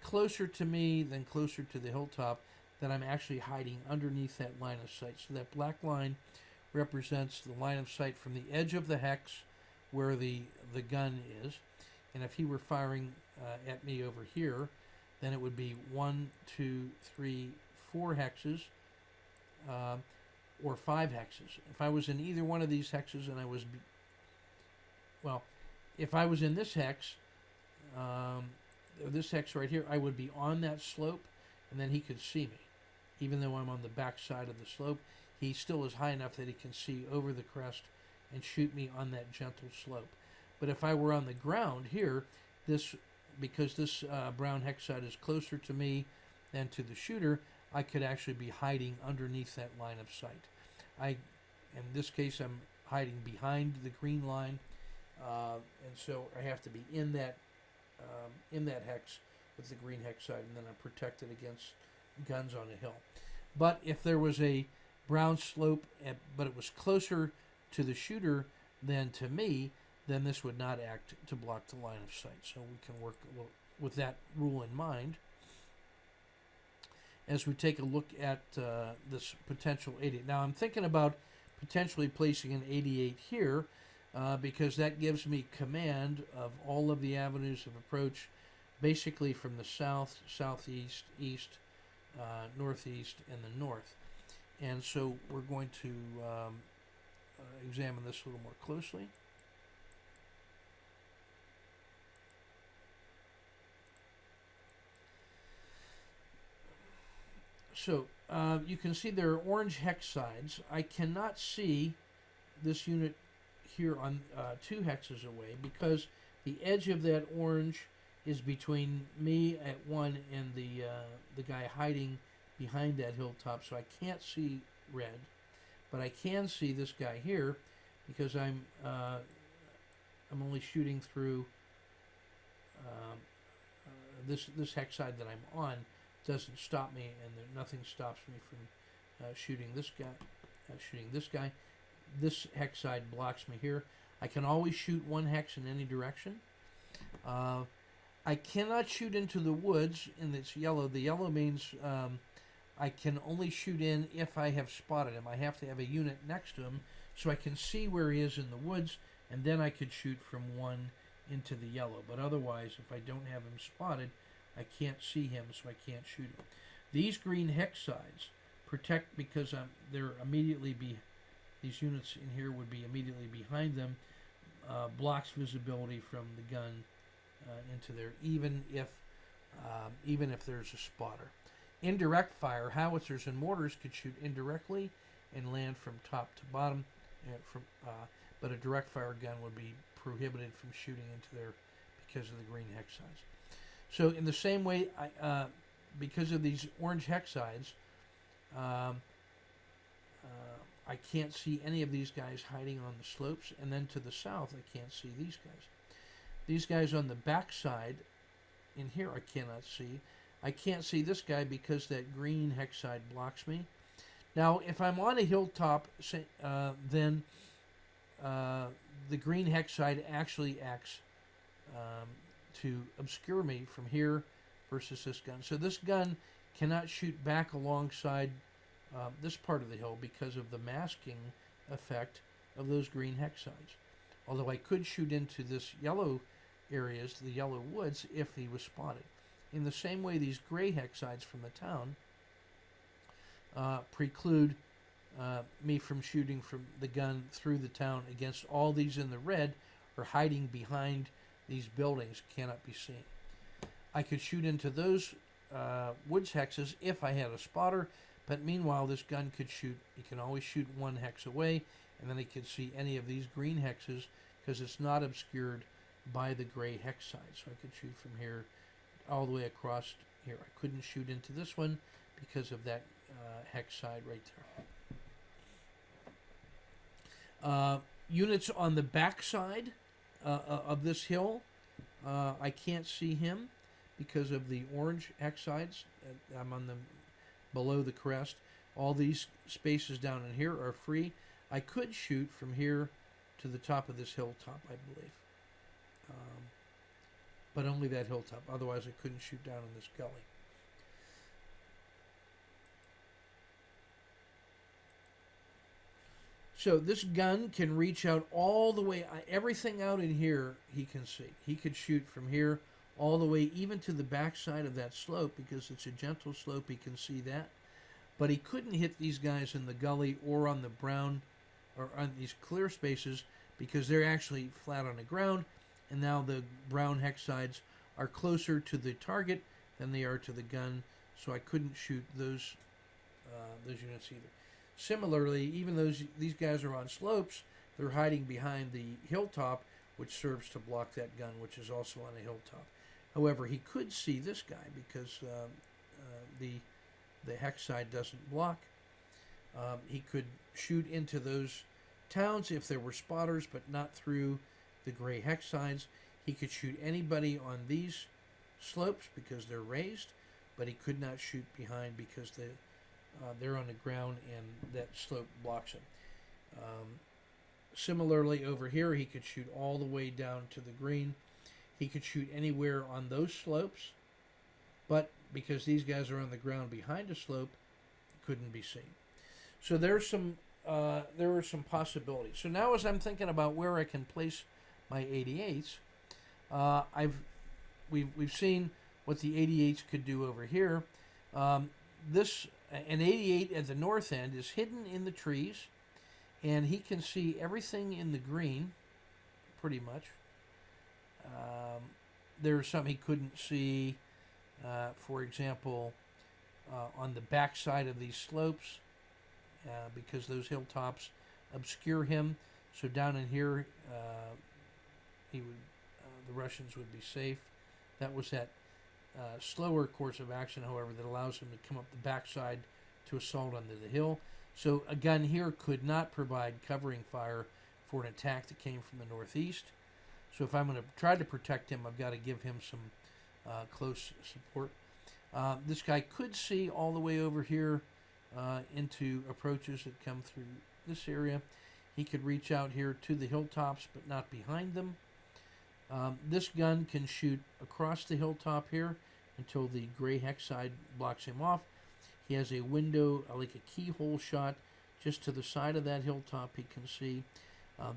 closer to me than closer to the hilltop, then I'm actually hiding underneath that line of sight. So that black line represents the line of sight from the edge of the hex where the gun is. And if he were firing at me over here, then it would be 1, 2, 3, 4 hexes, or 5 hexes. If I was in either one of these hexes and I was, if I was in this hex, this hex right here, I would be on that slope, and then he could see me. Even though I'm on the back side of the slope, he still is high enough that he can see over the crest and shoot me on that gentle slope. But if I were on the ground here, because this brown hex side is closer to me than to the shooter, I could actually be hiding underneath that line of sight. In this case, I'm hiding behind the green line, and so I have to be in that hex with the green hex side, and then I'm protected against guns on a hill. But if there was a brown slope, but it was closer to the shooter than to me, then this would not act to block the line of sight. So we can work with that rule in mind as we take a look at this potential 88. Now I'm thinking about potentially placing an 88 here because that gives me command of all of the avenues of approach, basically from the south, southeast, east, northeast, and the north. And so we're going to examine this a little more closely. So you can see there are orange hex sides. I cannot see this unit here on 2 hexes away because the edge of that orange is between me at 1 and the guy hiding behind that hilltop, so I can't see red, but I can see this guy here because I'm only shooting through this hex side that I'm on. Doesn't stop me, and nothing stops me from shooting this guy. This hex side blocks me here. I can always shoot 1 hex in any direction. I cannot shoot into the woods, and it's yellow. The yellow means I can only shoot in if I have spotted him. I have to have a unit next to him so I can see where he is in the woods, and then I could shoot from 1 into the yellow. But otherwise, if I don't have him spotted, I can't see him, so I can't shoot him. These green hex sides protect because they're immediately these units in here would be immediately behind them, blocks visibility from the gun into there, even if there's a spotter. Indirect fire, howitzers and mortars could shoot indirectly and land from top to bottom, but a direct fire gun would be prohibited from shooting into there because of the green hex sides. So in the same way, because of these orange hex sides, I can't see any of these guys hiding on the slopes, and then to the south I can't see these guys. These guys on the back side in here I cannot see. I can't see this guy because that green hex side blocks me. Now if I'm on a hilltop, then the green hex side actually acts to obscure me from here versus this gun. So this gun cannot shoot back alongside this part of the hill because of the masking effect of those green hex sides. Although I could shoot into this yellow areas, the yellow woods, if he was spotted. In the same way, these gray hex sides from the town preclude me from shooting from the gun through the town against all these in the red or hiding behind these buildings cannot be seen. I could shoot into those woods hexes if I had a spotter, but meanwhile this gun could shoot, it can always shoot one hex away, and then it could see any of these green hexes because it's not obscured by the gray hex side. So I could shoot from here all the way across here. I couldn't shoot into this one because of that hex side right there. Units on the back side of this hill, I can't see him because of the orange hex sides. I'm on the below the crest. All these spaces down in here are free. I could shoot from here to the top of this hilltop, I believe. But only that hilltop. Otherwise, I couldn't shoot down in this gully. So this gun can reach out all the way. Everything out in here he can see. He could shoot from here all the way even to the back side of that slope because it's a gentle slope. He can see that. But he couldn't hit these guys in the gully or on the brown or on these clear spaces because they're actually flat on the ground. And now the brown hex sides are closer to the target than they are to the gun, so I couldn't shoot those units either. Similarly, even though these guys are on slopes, they're hiding behind the hilltop, which serves to block that gun, which is also on a hilltop. However, he could see this guy because the hex side doesn't block. He could shoot into those towns if there were spotters, but not through the gray hex sides. He could shoot anybody on these slopes because they're raised, but he could not shoot behind because they're on the ground and that slope blocks him. Similarly, over here, he could shoot all the way down to the green. He could shoot anywhere on those slopes, but because these guys are on the ground behind a slope, it couldn't be seen. So there are some possibilities. So now as I'm thinking about where I can place my 88s, we've seen what the 88s could do over here. An 88 at the north end is hidden in the trees, and he can see everything in the green, pretty much. There's some he couldn't see, for example, on the back side of these slopes, because those hilltops obscure him. So down in here, the Russians would be safe. That was that slower course of action, however, that allows him to come up the backside to assault under the hill. So a gun here could not provide covering fire for an attack that came from the northeast. So if I'm going to try to protect him, I've got to give him some close support. This guy could see all the way over here into approaches that come through this area. He could reach out here to the hilltops, but not behind them. This gun can shoot across the hilltop here until the gray hex side blocks him off. He has a window, like a keyhole shot, just to the side of that hilltop he can see.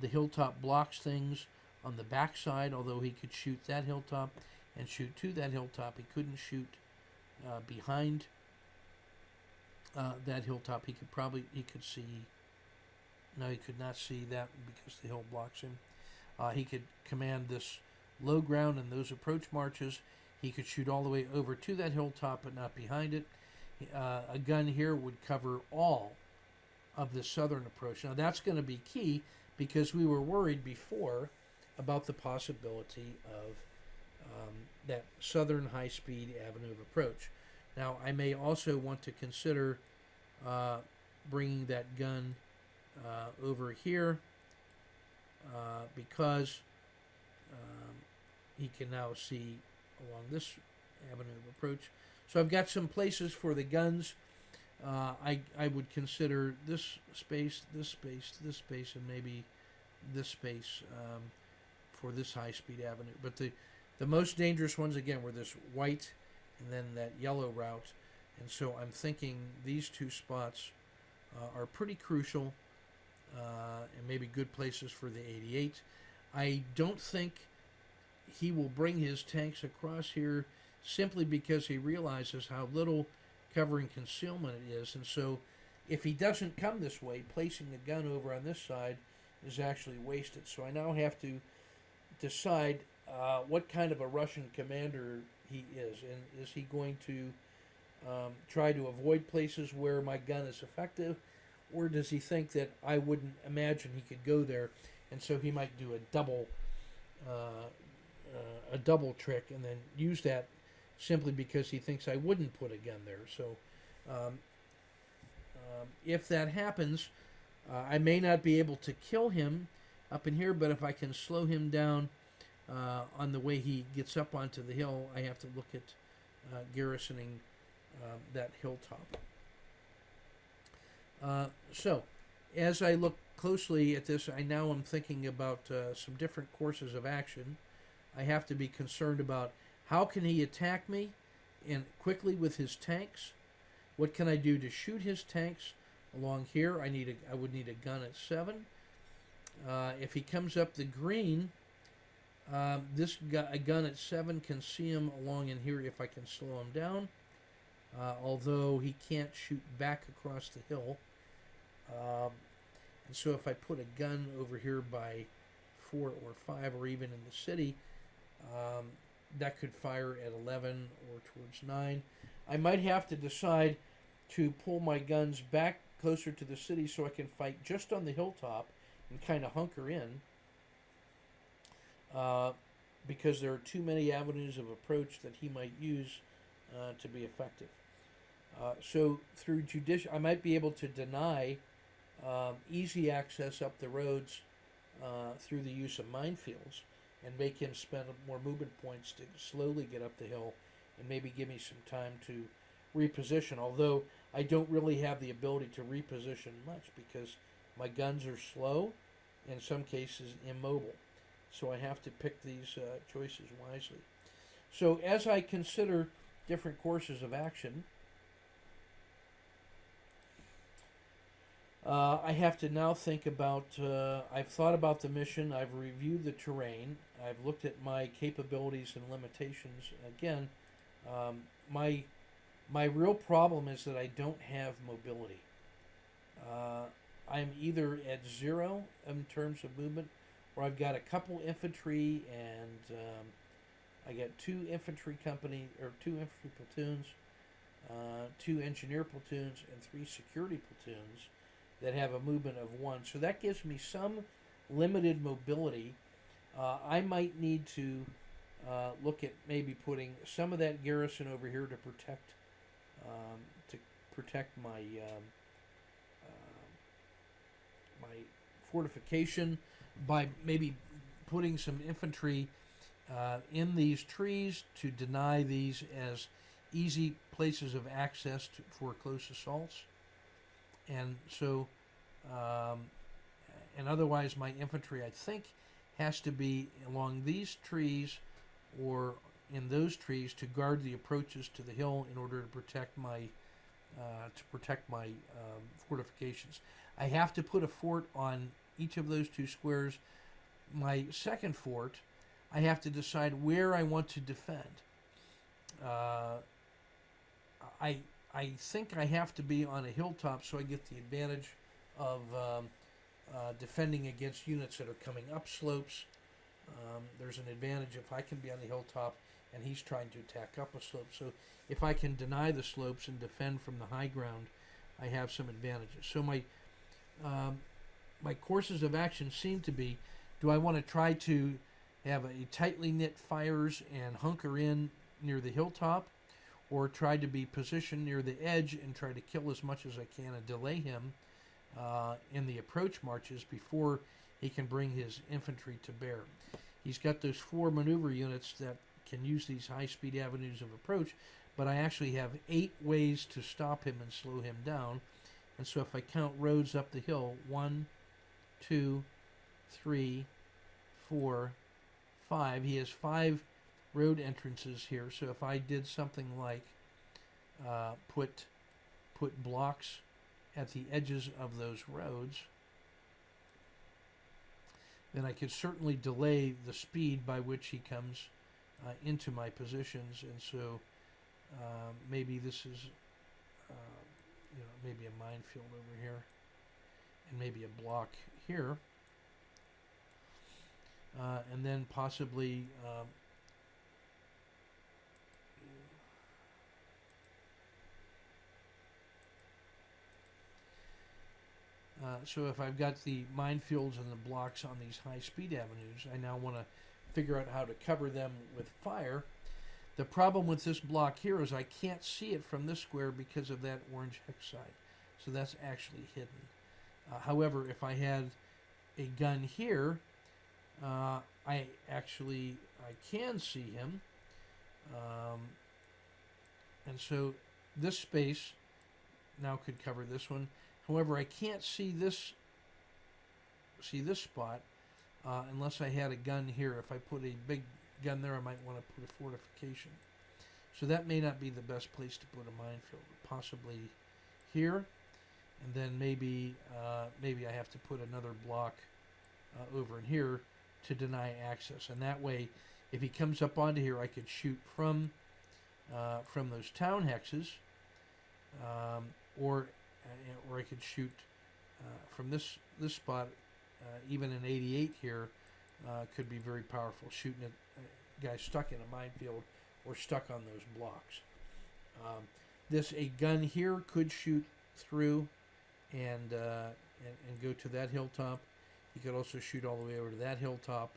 The hilltop blocks things on the back side, although he could shoot that hilltop and shoot to that hilltop. He couldn't shoot behind that hilltop. He could see. No, he could not see that because the hill blocks him. He could command this low ground and those approach marches. He could shoot all the way over to that hilltop, but not behind it. A gun here would cover all of the southern approach. Now that's going to be key because we were worried before about the possibility of that southern high-speed avenue of approach. Now I may also want to consider bringing that gun over here because he can now see along this avenue of approach. So I've got some places for the guns. I would consider this space, and maybe this space for this high-speed avenue. But the most dangerous ones, again, were this white and then that yellow route. And so I'm thinking these two spots are pretty crucial and maybe good places for the 88. I don't think he will bring his tanks across here simply because he realizes how little covering concealment it is. And so if he doesn't come this way, placing the gun over on this side is actually wasted. So I now have to decide what kind of a Russian commander he is. And is he going to try to avoid places where my gun is effective, or does he think that I wouldn't imagine he could go there, and so he might do a double trick and then use that simply because he thinks I wouldn't put a gun there. So if that happens, I may not be able to kill him up in here, but if I can slow him down on the way he gets up onto the hill, I have to look at garrisoning that hilltop. So as I look closely at this, I now am thinking about some different courses of action. I have to be concerned about how can he attack me and quickly with his tanks. What can I do to shoot his tanks along here? I would need a gun at 7. If he comes up the green, a gun at 7 can see him along in here if I can slow him down. Although he can't shoot back across the hill. And so if I put a gun over here by 4 or 5 or even in the city, that could fire at 11 or towards 9. I might have to decide to pull my guns back closer to the city so I can fight just on the hilltop and kind of hunker in because there are too many avenues of approach that he might use to be effective. So through I might be able to deny easy access up the roads through the use of minefields and make him spend more movement points to slowly get up the hill and maybe give me some time to reposition, although I don't really have the ability to reposition much because my guns are slow, in some cases immobile. So I have to pick these choices wisely. So as I consider different courses of action, I have to now think about, I've thought about the mission, I've reviewed the terrain, I've looked at my capabilities and limitations. Again, my real problem is that I don't have mobility. I'm either at 0 in terms of movement, or I've got a couple infantry and I got 2 infantry platoons, 2 engineer platoons, and 3 security platoons that have a movement of 1. So that gives me some limited mobility. I might need to look at maybe putting some of that garrison over here to protect my my fortification by maybe putting some infantry in these trees to deny these as easy places of access for close assaults. And so, and otherwise my infantry, I think, has to be along these trees or in those trees to guard the approaches to the hill in order to protect my fortifications. I have to put a fort on each of those 2 squares. My second fort, I have to decide where I want to defend. I think I have to be on a hilltop so I get the advantage of defending against units that are coming up slopes. There's an advantage if I can be on the hilltop and he's trying to attack up a slope. So if I can deny the slopes and defend from the high ground, I have some advantages. So my courses of action seem to be, do I want to try to have a tightly knit fires and hunker in near the hilltop, or try to be positioned near the edge and try to kill as much as I can and delay him in the approach marches before he can bring his infantry to bear. He's got those 4 maneuver units that can use these high-speed avenues of approach, but I actually have 8 ways to stop him and slow him down. And so if I count roads up the hill, 1, 2, 3, 4, 5. He has 5 road entrances here. So if I did something like put blocks at the edges of those roads, then I could certainly delay the speed by which he comes into my positions. And so maybe this is maybe a minefield over here and maybe a block here. And then possibly so if I've got the minefields and the blocks on these high-speed avenues, I now want to figure out how to cover them with fire. The problem with this block here is I can't see it from this square because of that orange hex side. So that's actually hidden. However, if I had a gun here, I can see him. And so this space now could cover this one. However, I can't see this spot unless I had a gun here. If I put a big gun there, I might want to put a fortification. So that may not be the best place to put a minefield. Possibly here, and then maybe I have to put another block over in here to deny access. And that way, if he comes up onto here, I could shoot from those town hexes, or I could shoot from this spot. Even an 88 here could be very powerful, shooting at guys stuck in a minefield or stuck on those blocks. A gun here could shoot through and go to that hilltop. You could also shoot all the way over to that hilltop.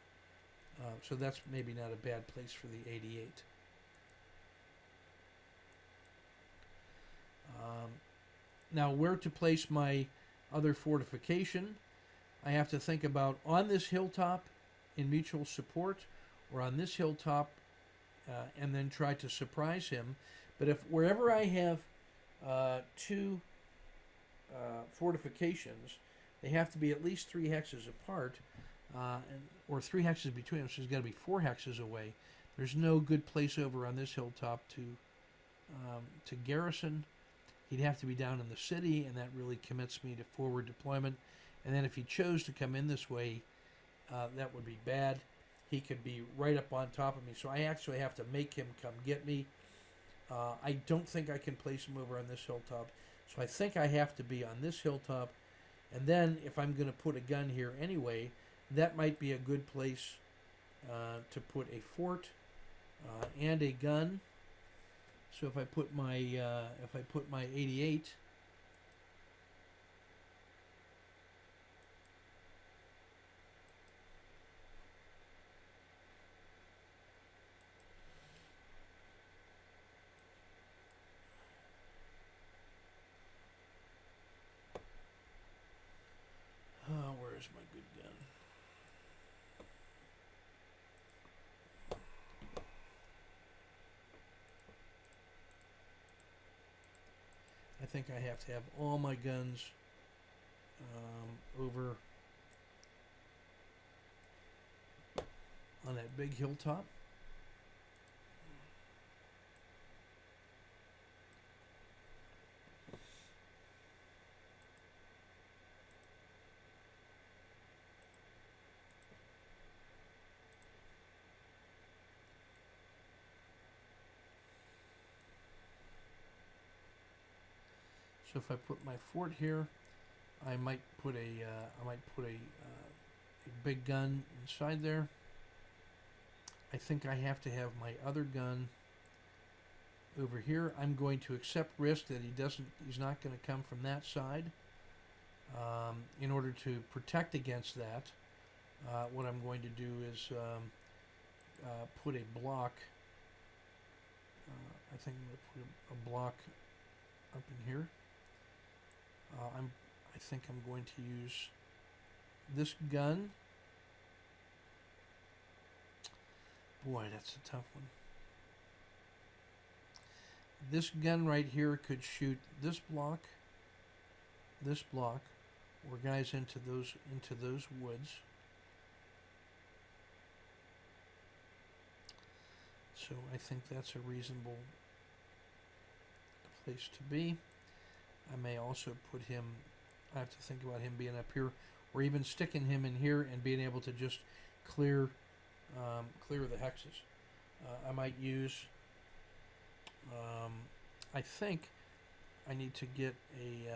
So that's maybe not a bad place for the 88. Now, where to place my other fortification, I have to think about on this hilltop in mutual support, or on this hilltop, and then try to surprise him. But if wherever I have 2 fortifications, they have to be at least 3 hexes apart, or 3 hexes between them, so there's got to be 4 hexes away. There's no good place over on this hilltop to garrison. He'd have to be down in the city, and that really commits me to forward deployment. And then if he chose to come in this way, that would be bad. He could be right up on top of me, so I actually have to make him come get me. I don't think I can place him over on this hilltop, so I think I have to be on this hilltop. And then if I'm going to put a gun here anyway, that might be a good place to put a fort and a gun. So if I put my 88, where's my good gun? I think I have to have all my guns over on that big hilltop. So if I put my fort here, I might put a big gun inside there. I think I have to have my other gun over here. I'm going to accept risk that he's not going to come from that side. In order to protect against that, what I'm going to do is put a block. I think I'm going to put a block up in here. I think I'm going to use this gun. Boy, that's a tough one. This gun right here could shoot this block, or guys into those woods. So I think that's a reasonable place to be. I may also put him, I have to think about him being up here, or even sticking him in here and being able to just clear the hexes. I might use, I think I need to get a,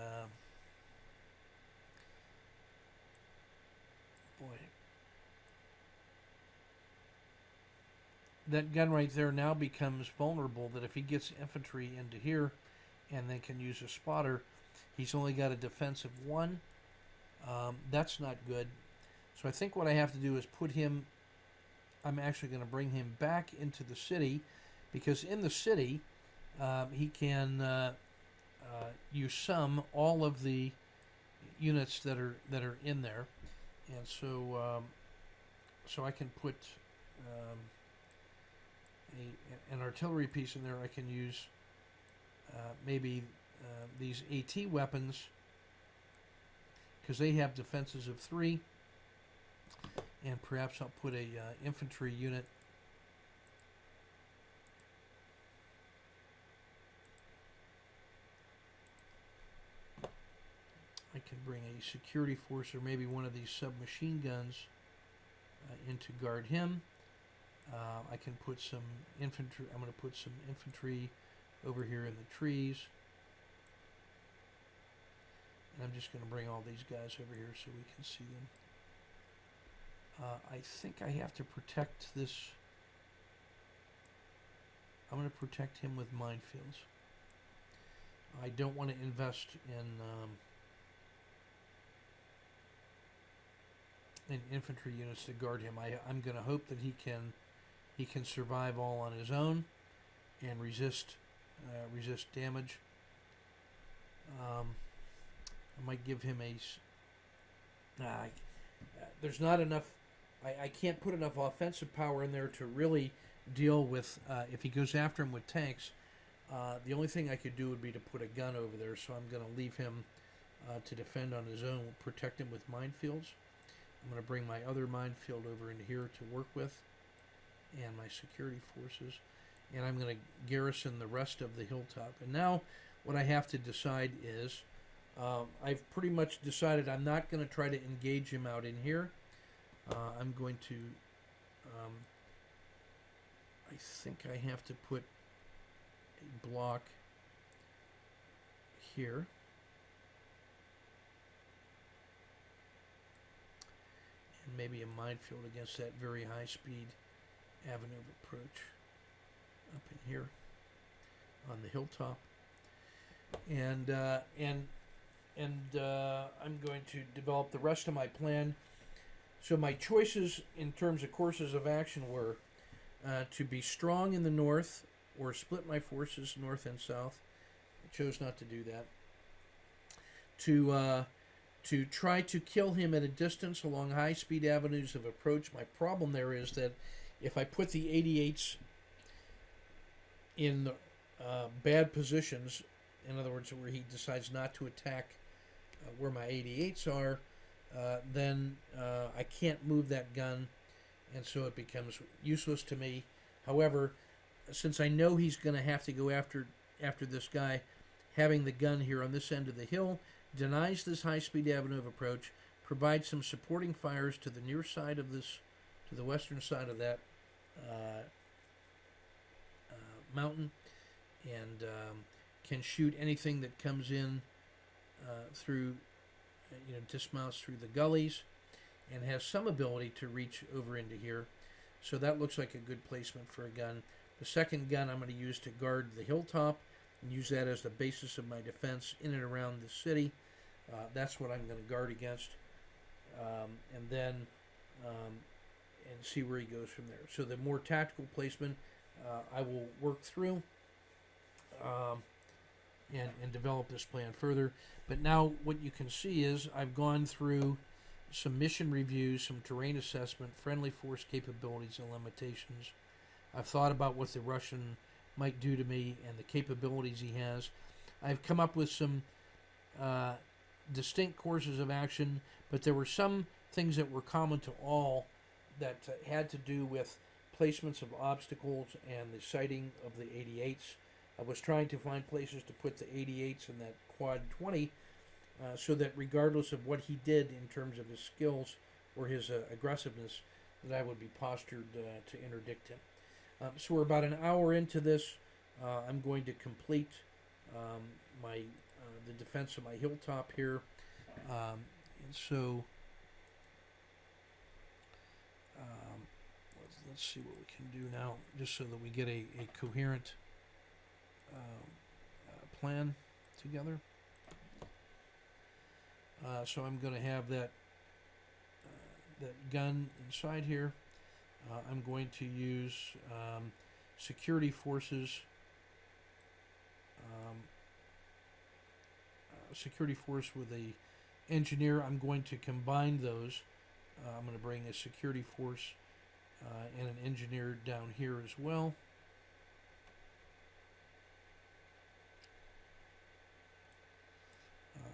boy, that gun right there now becomes vulnerable, that if he gets infantry into here and then can use a spotter, he's only got a defense of 1. That's not good. So I think what I have to do is put him, I'm actually going to bring him back into the city, because in the city he can use all of the units that are in there, and so so I can put an artillery piece in there. I can use maybe these AT weapons, because they have defenses of 3, and perhaps I'll put a infantry unit I can bring a security force or maybe one of these submachine guns in to guard him. I can put some infantry. I'm going to put some infantry over here in the trees. And I'm just going to bring all these guys over here so we can see them. I think I have to protect this. I'm going to protect him with minefields. I don't want to invest in infantry units to guard him. I'm going to hope that he can survive all on his own and resist damage. I might give him there's not enough. I can't put enough offensive power in there to really deal with if he goes after him with tanks. The only thing I could do would be to put a gun over there, so I'm going to leave him to defend on his own, protect him with minefields. I'm going to bring my other minefield over into here to work with, and my security forces, and I'm going to garrison the rest of the hilltop. And now what I have to decide is, I've pretty much decided I'm not going to try to engage him out in here. I'm going to, I think I have to put a block here. And maybe a minefield against that very high-speed avenue of approach up in here on the hilltop. And I'm going to develop the rest of my plan. So my choices in terms of courses of action were to be strong in the north or split my forces north and south. I chose not to do that. To try to kill him at a distance along high-speed avenues of approach. My problem there is that if I put the 88s in bad positions, in other words, where he decides not to attack where my 88s are, then I can't move that gun, and so it becomes useless to me. However, since I know he's going to have to go after this guy, having the gun here on this end of the hill denies this high-speed avenue of approach, provides some supporting fires to the near side of this, to the western side of that mountain, and can shoot anything that comes in through, dismounts through the gullies, and has some ability to reach over into here. So that looks like a good placement for a gun. The second gun I'm going to use to guard the hilltop and use that as the basis of my defense in and around the city. That's what I'm going to guard against. And then and see where he goes from there. So the more tactical placement I will work through and develop this plan further. But now what you can see is I've gone through some mission reviews, some terrain assessment, friendly force capabilities and limitations. I've thought about what the Russian might do to me and the capabilities he has. I've come up with some distinct courses of action, but there were some things that were common to all that had to do with placements of obstacles and the sighting of the 88s. I was trying to find places to put the 88s in that quad 20 so that regardless of what he did in terms of his skills or his aggressiveness, that I would be postured to interdict him. So we're about an hour into this. I'm going to complete the defense of my hilltop here. And so let's see what we can do now, just so that we get a coherent plan together. So I'm going to have that gun inside here. I'm going to use security forces, security force with a engineer. I'm going to combine those. I'm going to bring a security force and an engineer down here as well.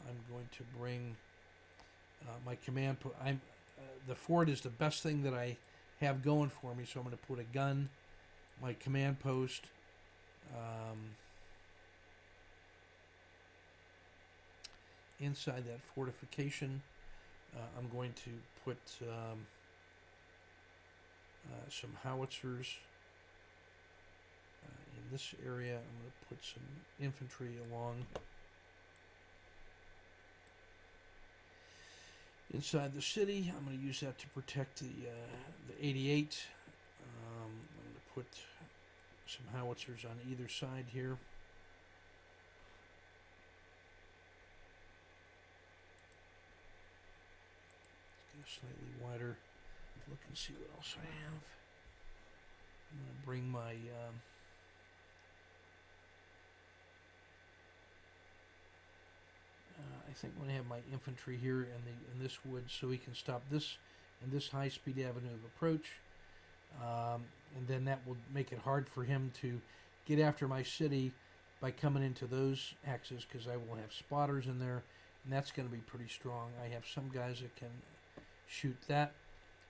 I'm going to bring my command post. The fort is the best thing that I have going for me, so I'm going to put a gun, my command post, inside that fortification. I'm going to put some howitzers in this area. I'm going to put some infantry along inside the city. I'm going to use that to protect the 88. I'm going to put some howitzers on either side here. Let's get a slightly wider look and see what else I have. I'm going to bring my I think I'm going to have my infantry here in this wood, so we can stop this and this high-speed avenue of approach, and then that will make it hard for him to get after my city by coming into those axes, because I will have spotters in there, and that's going to be pretty strong. I have some guys that can shoot that.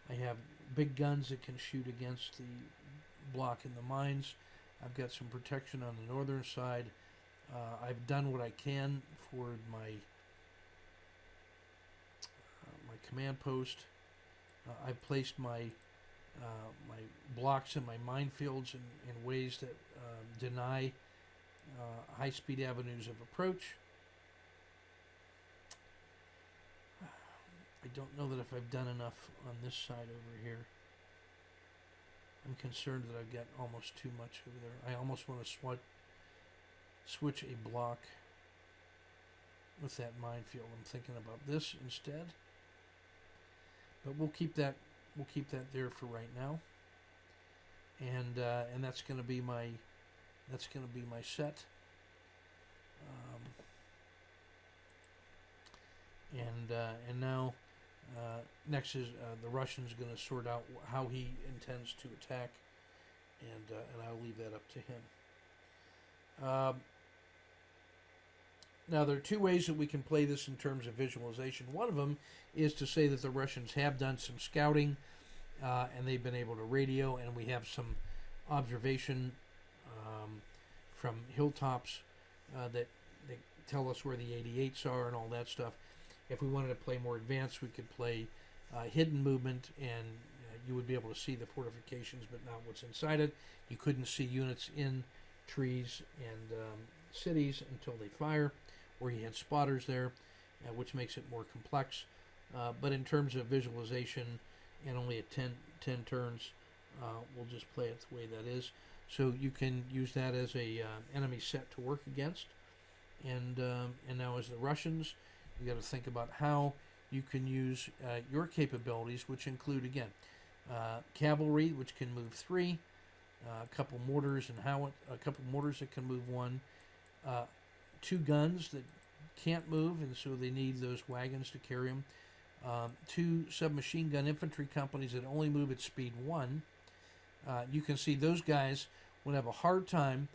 I have big guns that can shoot against the block in the mines. I've got some protection on the northern side. I've done what I can for my my command post. I've placed my my blocks and my minefields in ways that deny high-speed avenues of approach. I don't know that if I've done enough on this side over here. I'm concerned that I've got almost too much over there. I almost want to switch a block with that minefield. I'm thinking about this instead. But we'll keep that there for right now. And that's going to be my set. And now next is the Russian's going to sort out how he intends to attack, and I'll leave that up to him. Now, there are two ways that we can play this in terms of visualization. One of them is to say that the Russians have done some scouting, and they've been able to radio, and we have some observation from hilltops that tell us where the 88s are and all that stuff. If we wanted to play more advanced, we could play hidden movement, and you would be able to see the fortifications, but not what's inside it. You couldn't see units in trees and cities until they fire, or he had spotters there, which makes it more complex. But in terms of visualization and only at 10 turns, we'll just play it the way that is. So you can use that as a enemy set to work against. And now as the Russians, you got to think about how you can use your capabilities, which include, again, cavalry, which can move 3, a couple mortars a couple mortars that can move 1, 2 guns that can't move, and so they need those wagons to carry them. 2 submachine gun infantry companies that only move at speed 1. You can see those guys would have a hard time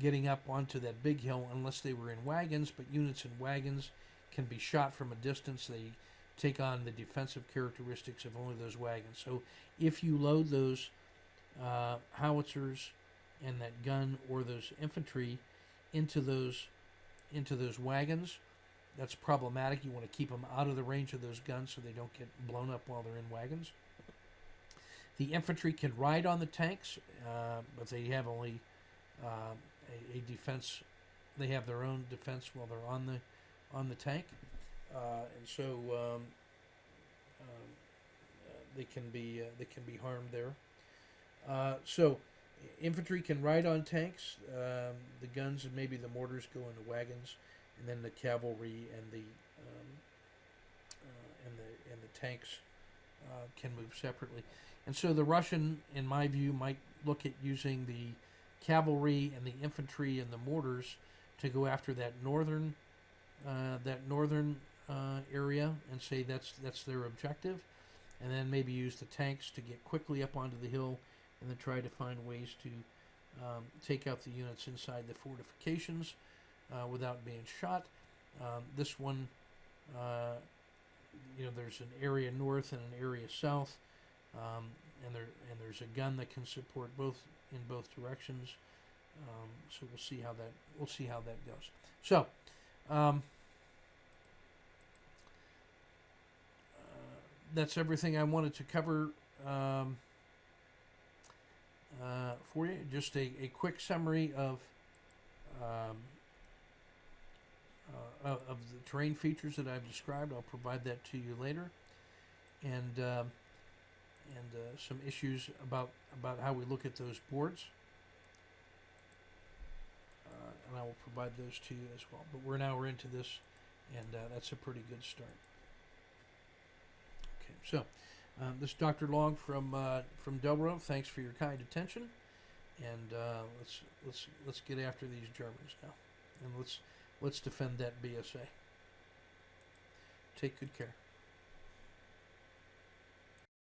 getting up onto that big hill unless they were in wagons, but units in wagons can be shot from a distance. They take on the defensive characteristics of only those wagons. So if you load those howitzers and that gun or those infantry into those wagons, that's problematic. You want to keep them out of the range of those guns so they don't get blown up while they're in wagons. The infantry can ride on the tanks, but they have only a defense. They have their own defense while they're on the tank, and so they can be harmed there. So infantry can ride on tanks. The guns and maybe the mortars go into wagons, and then the cavalry and the tanks can move separately. And so the Russian, in my view, might look at using the cavalry and the infantry and the mortars to go after that northern area and say that's their objective, and then maybe use the tanks to get quickly up onto the hill, and then try to find ways to take out the units inside the fortifications without being shot. This one, there's an area north and an area south, and there's a gun that can support both in both directions. So we'll see how that goes. So that's everything I wanted to cover for you. Just a quick summary of the terrain features that I've described. I'll provide that to you later, and some issues about how we look at those boards, and I will provide those to you as well. But we're into this, and that's a pretty good start. Okay, so this is Dr. Long from Dobro. Thanks for your kind attention, and let's get after these Germans now, and let's defend that BSA. Take good care.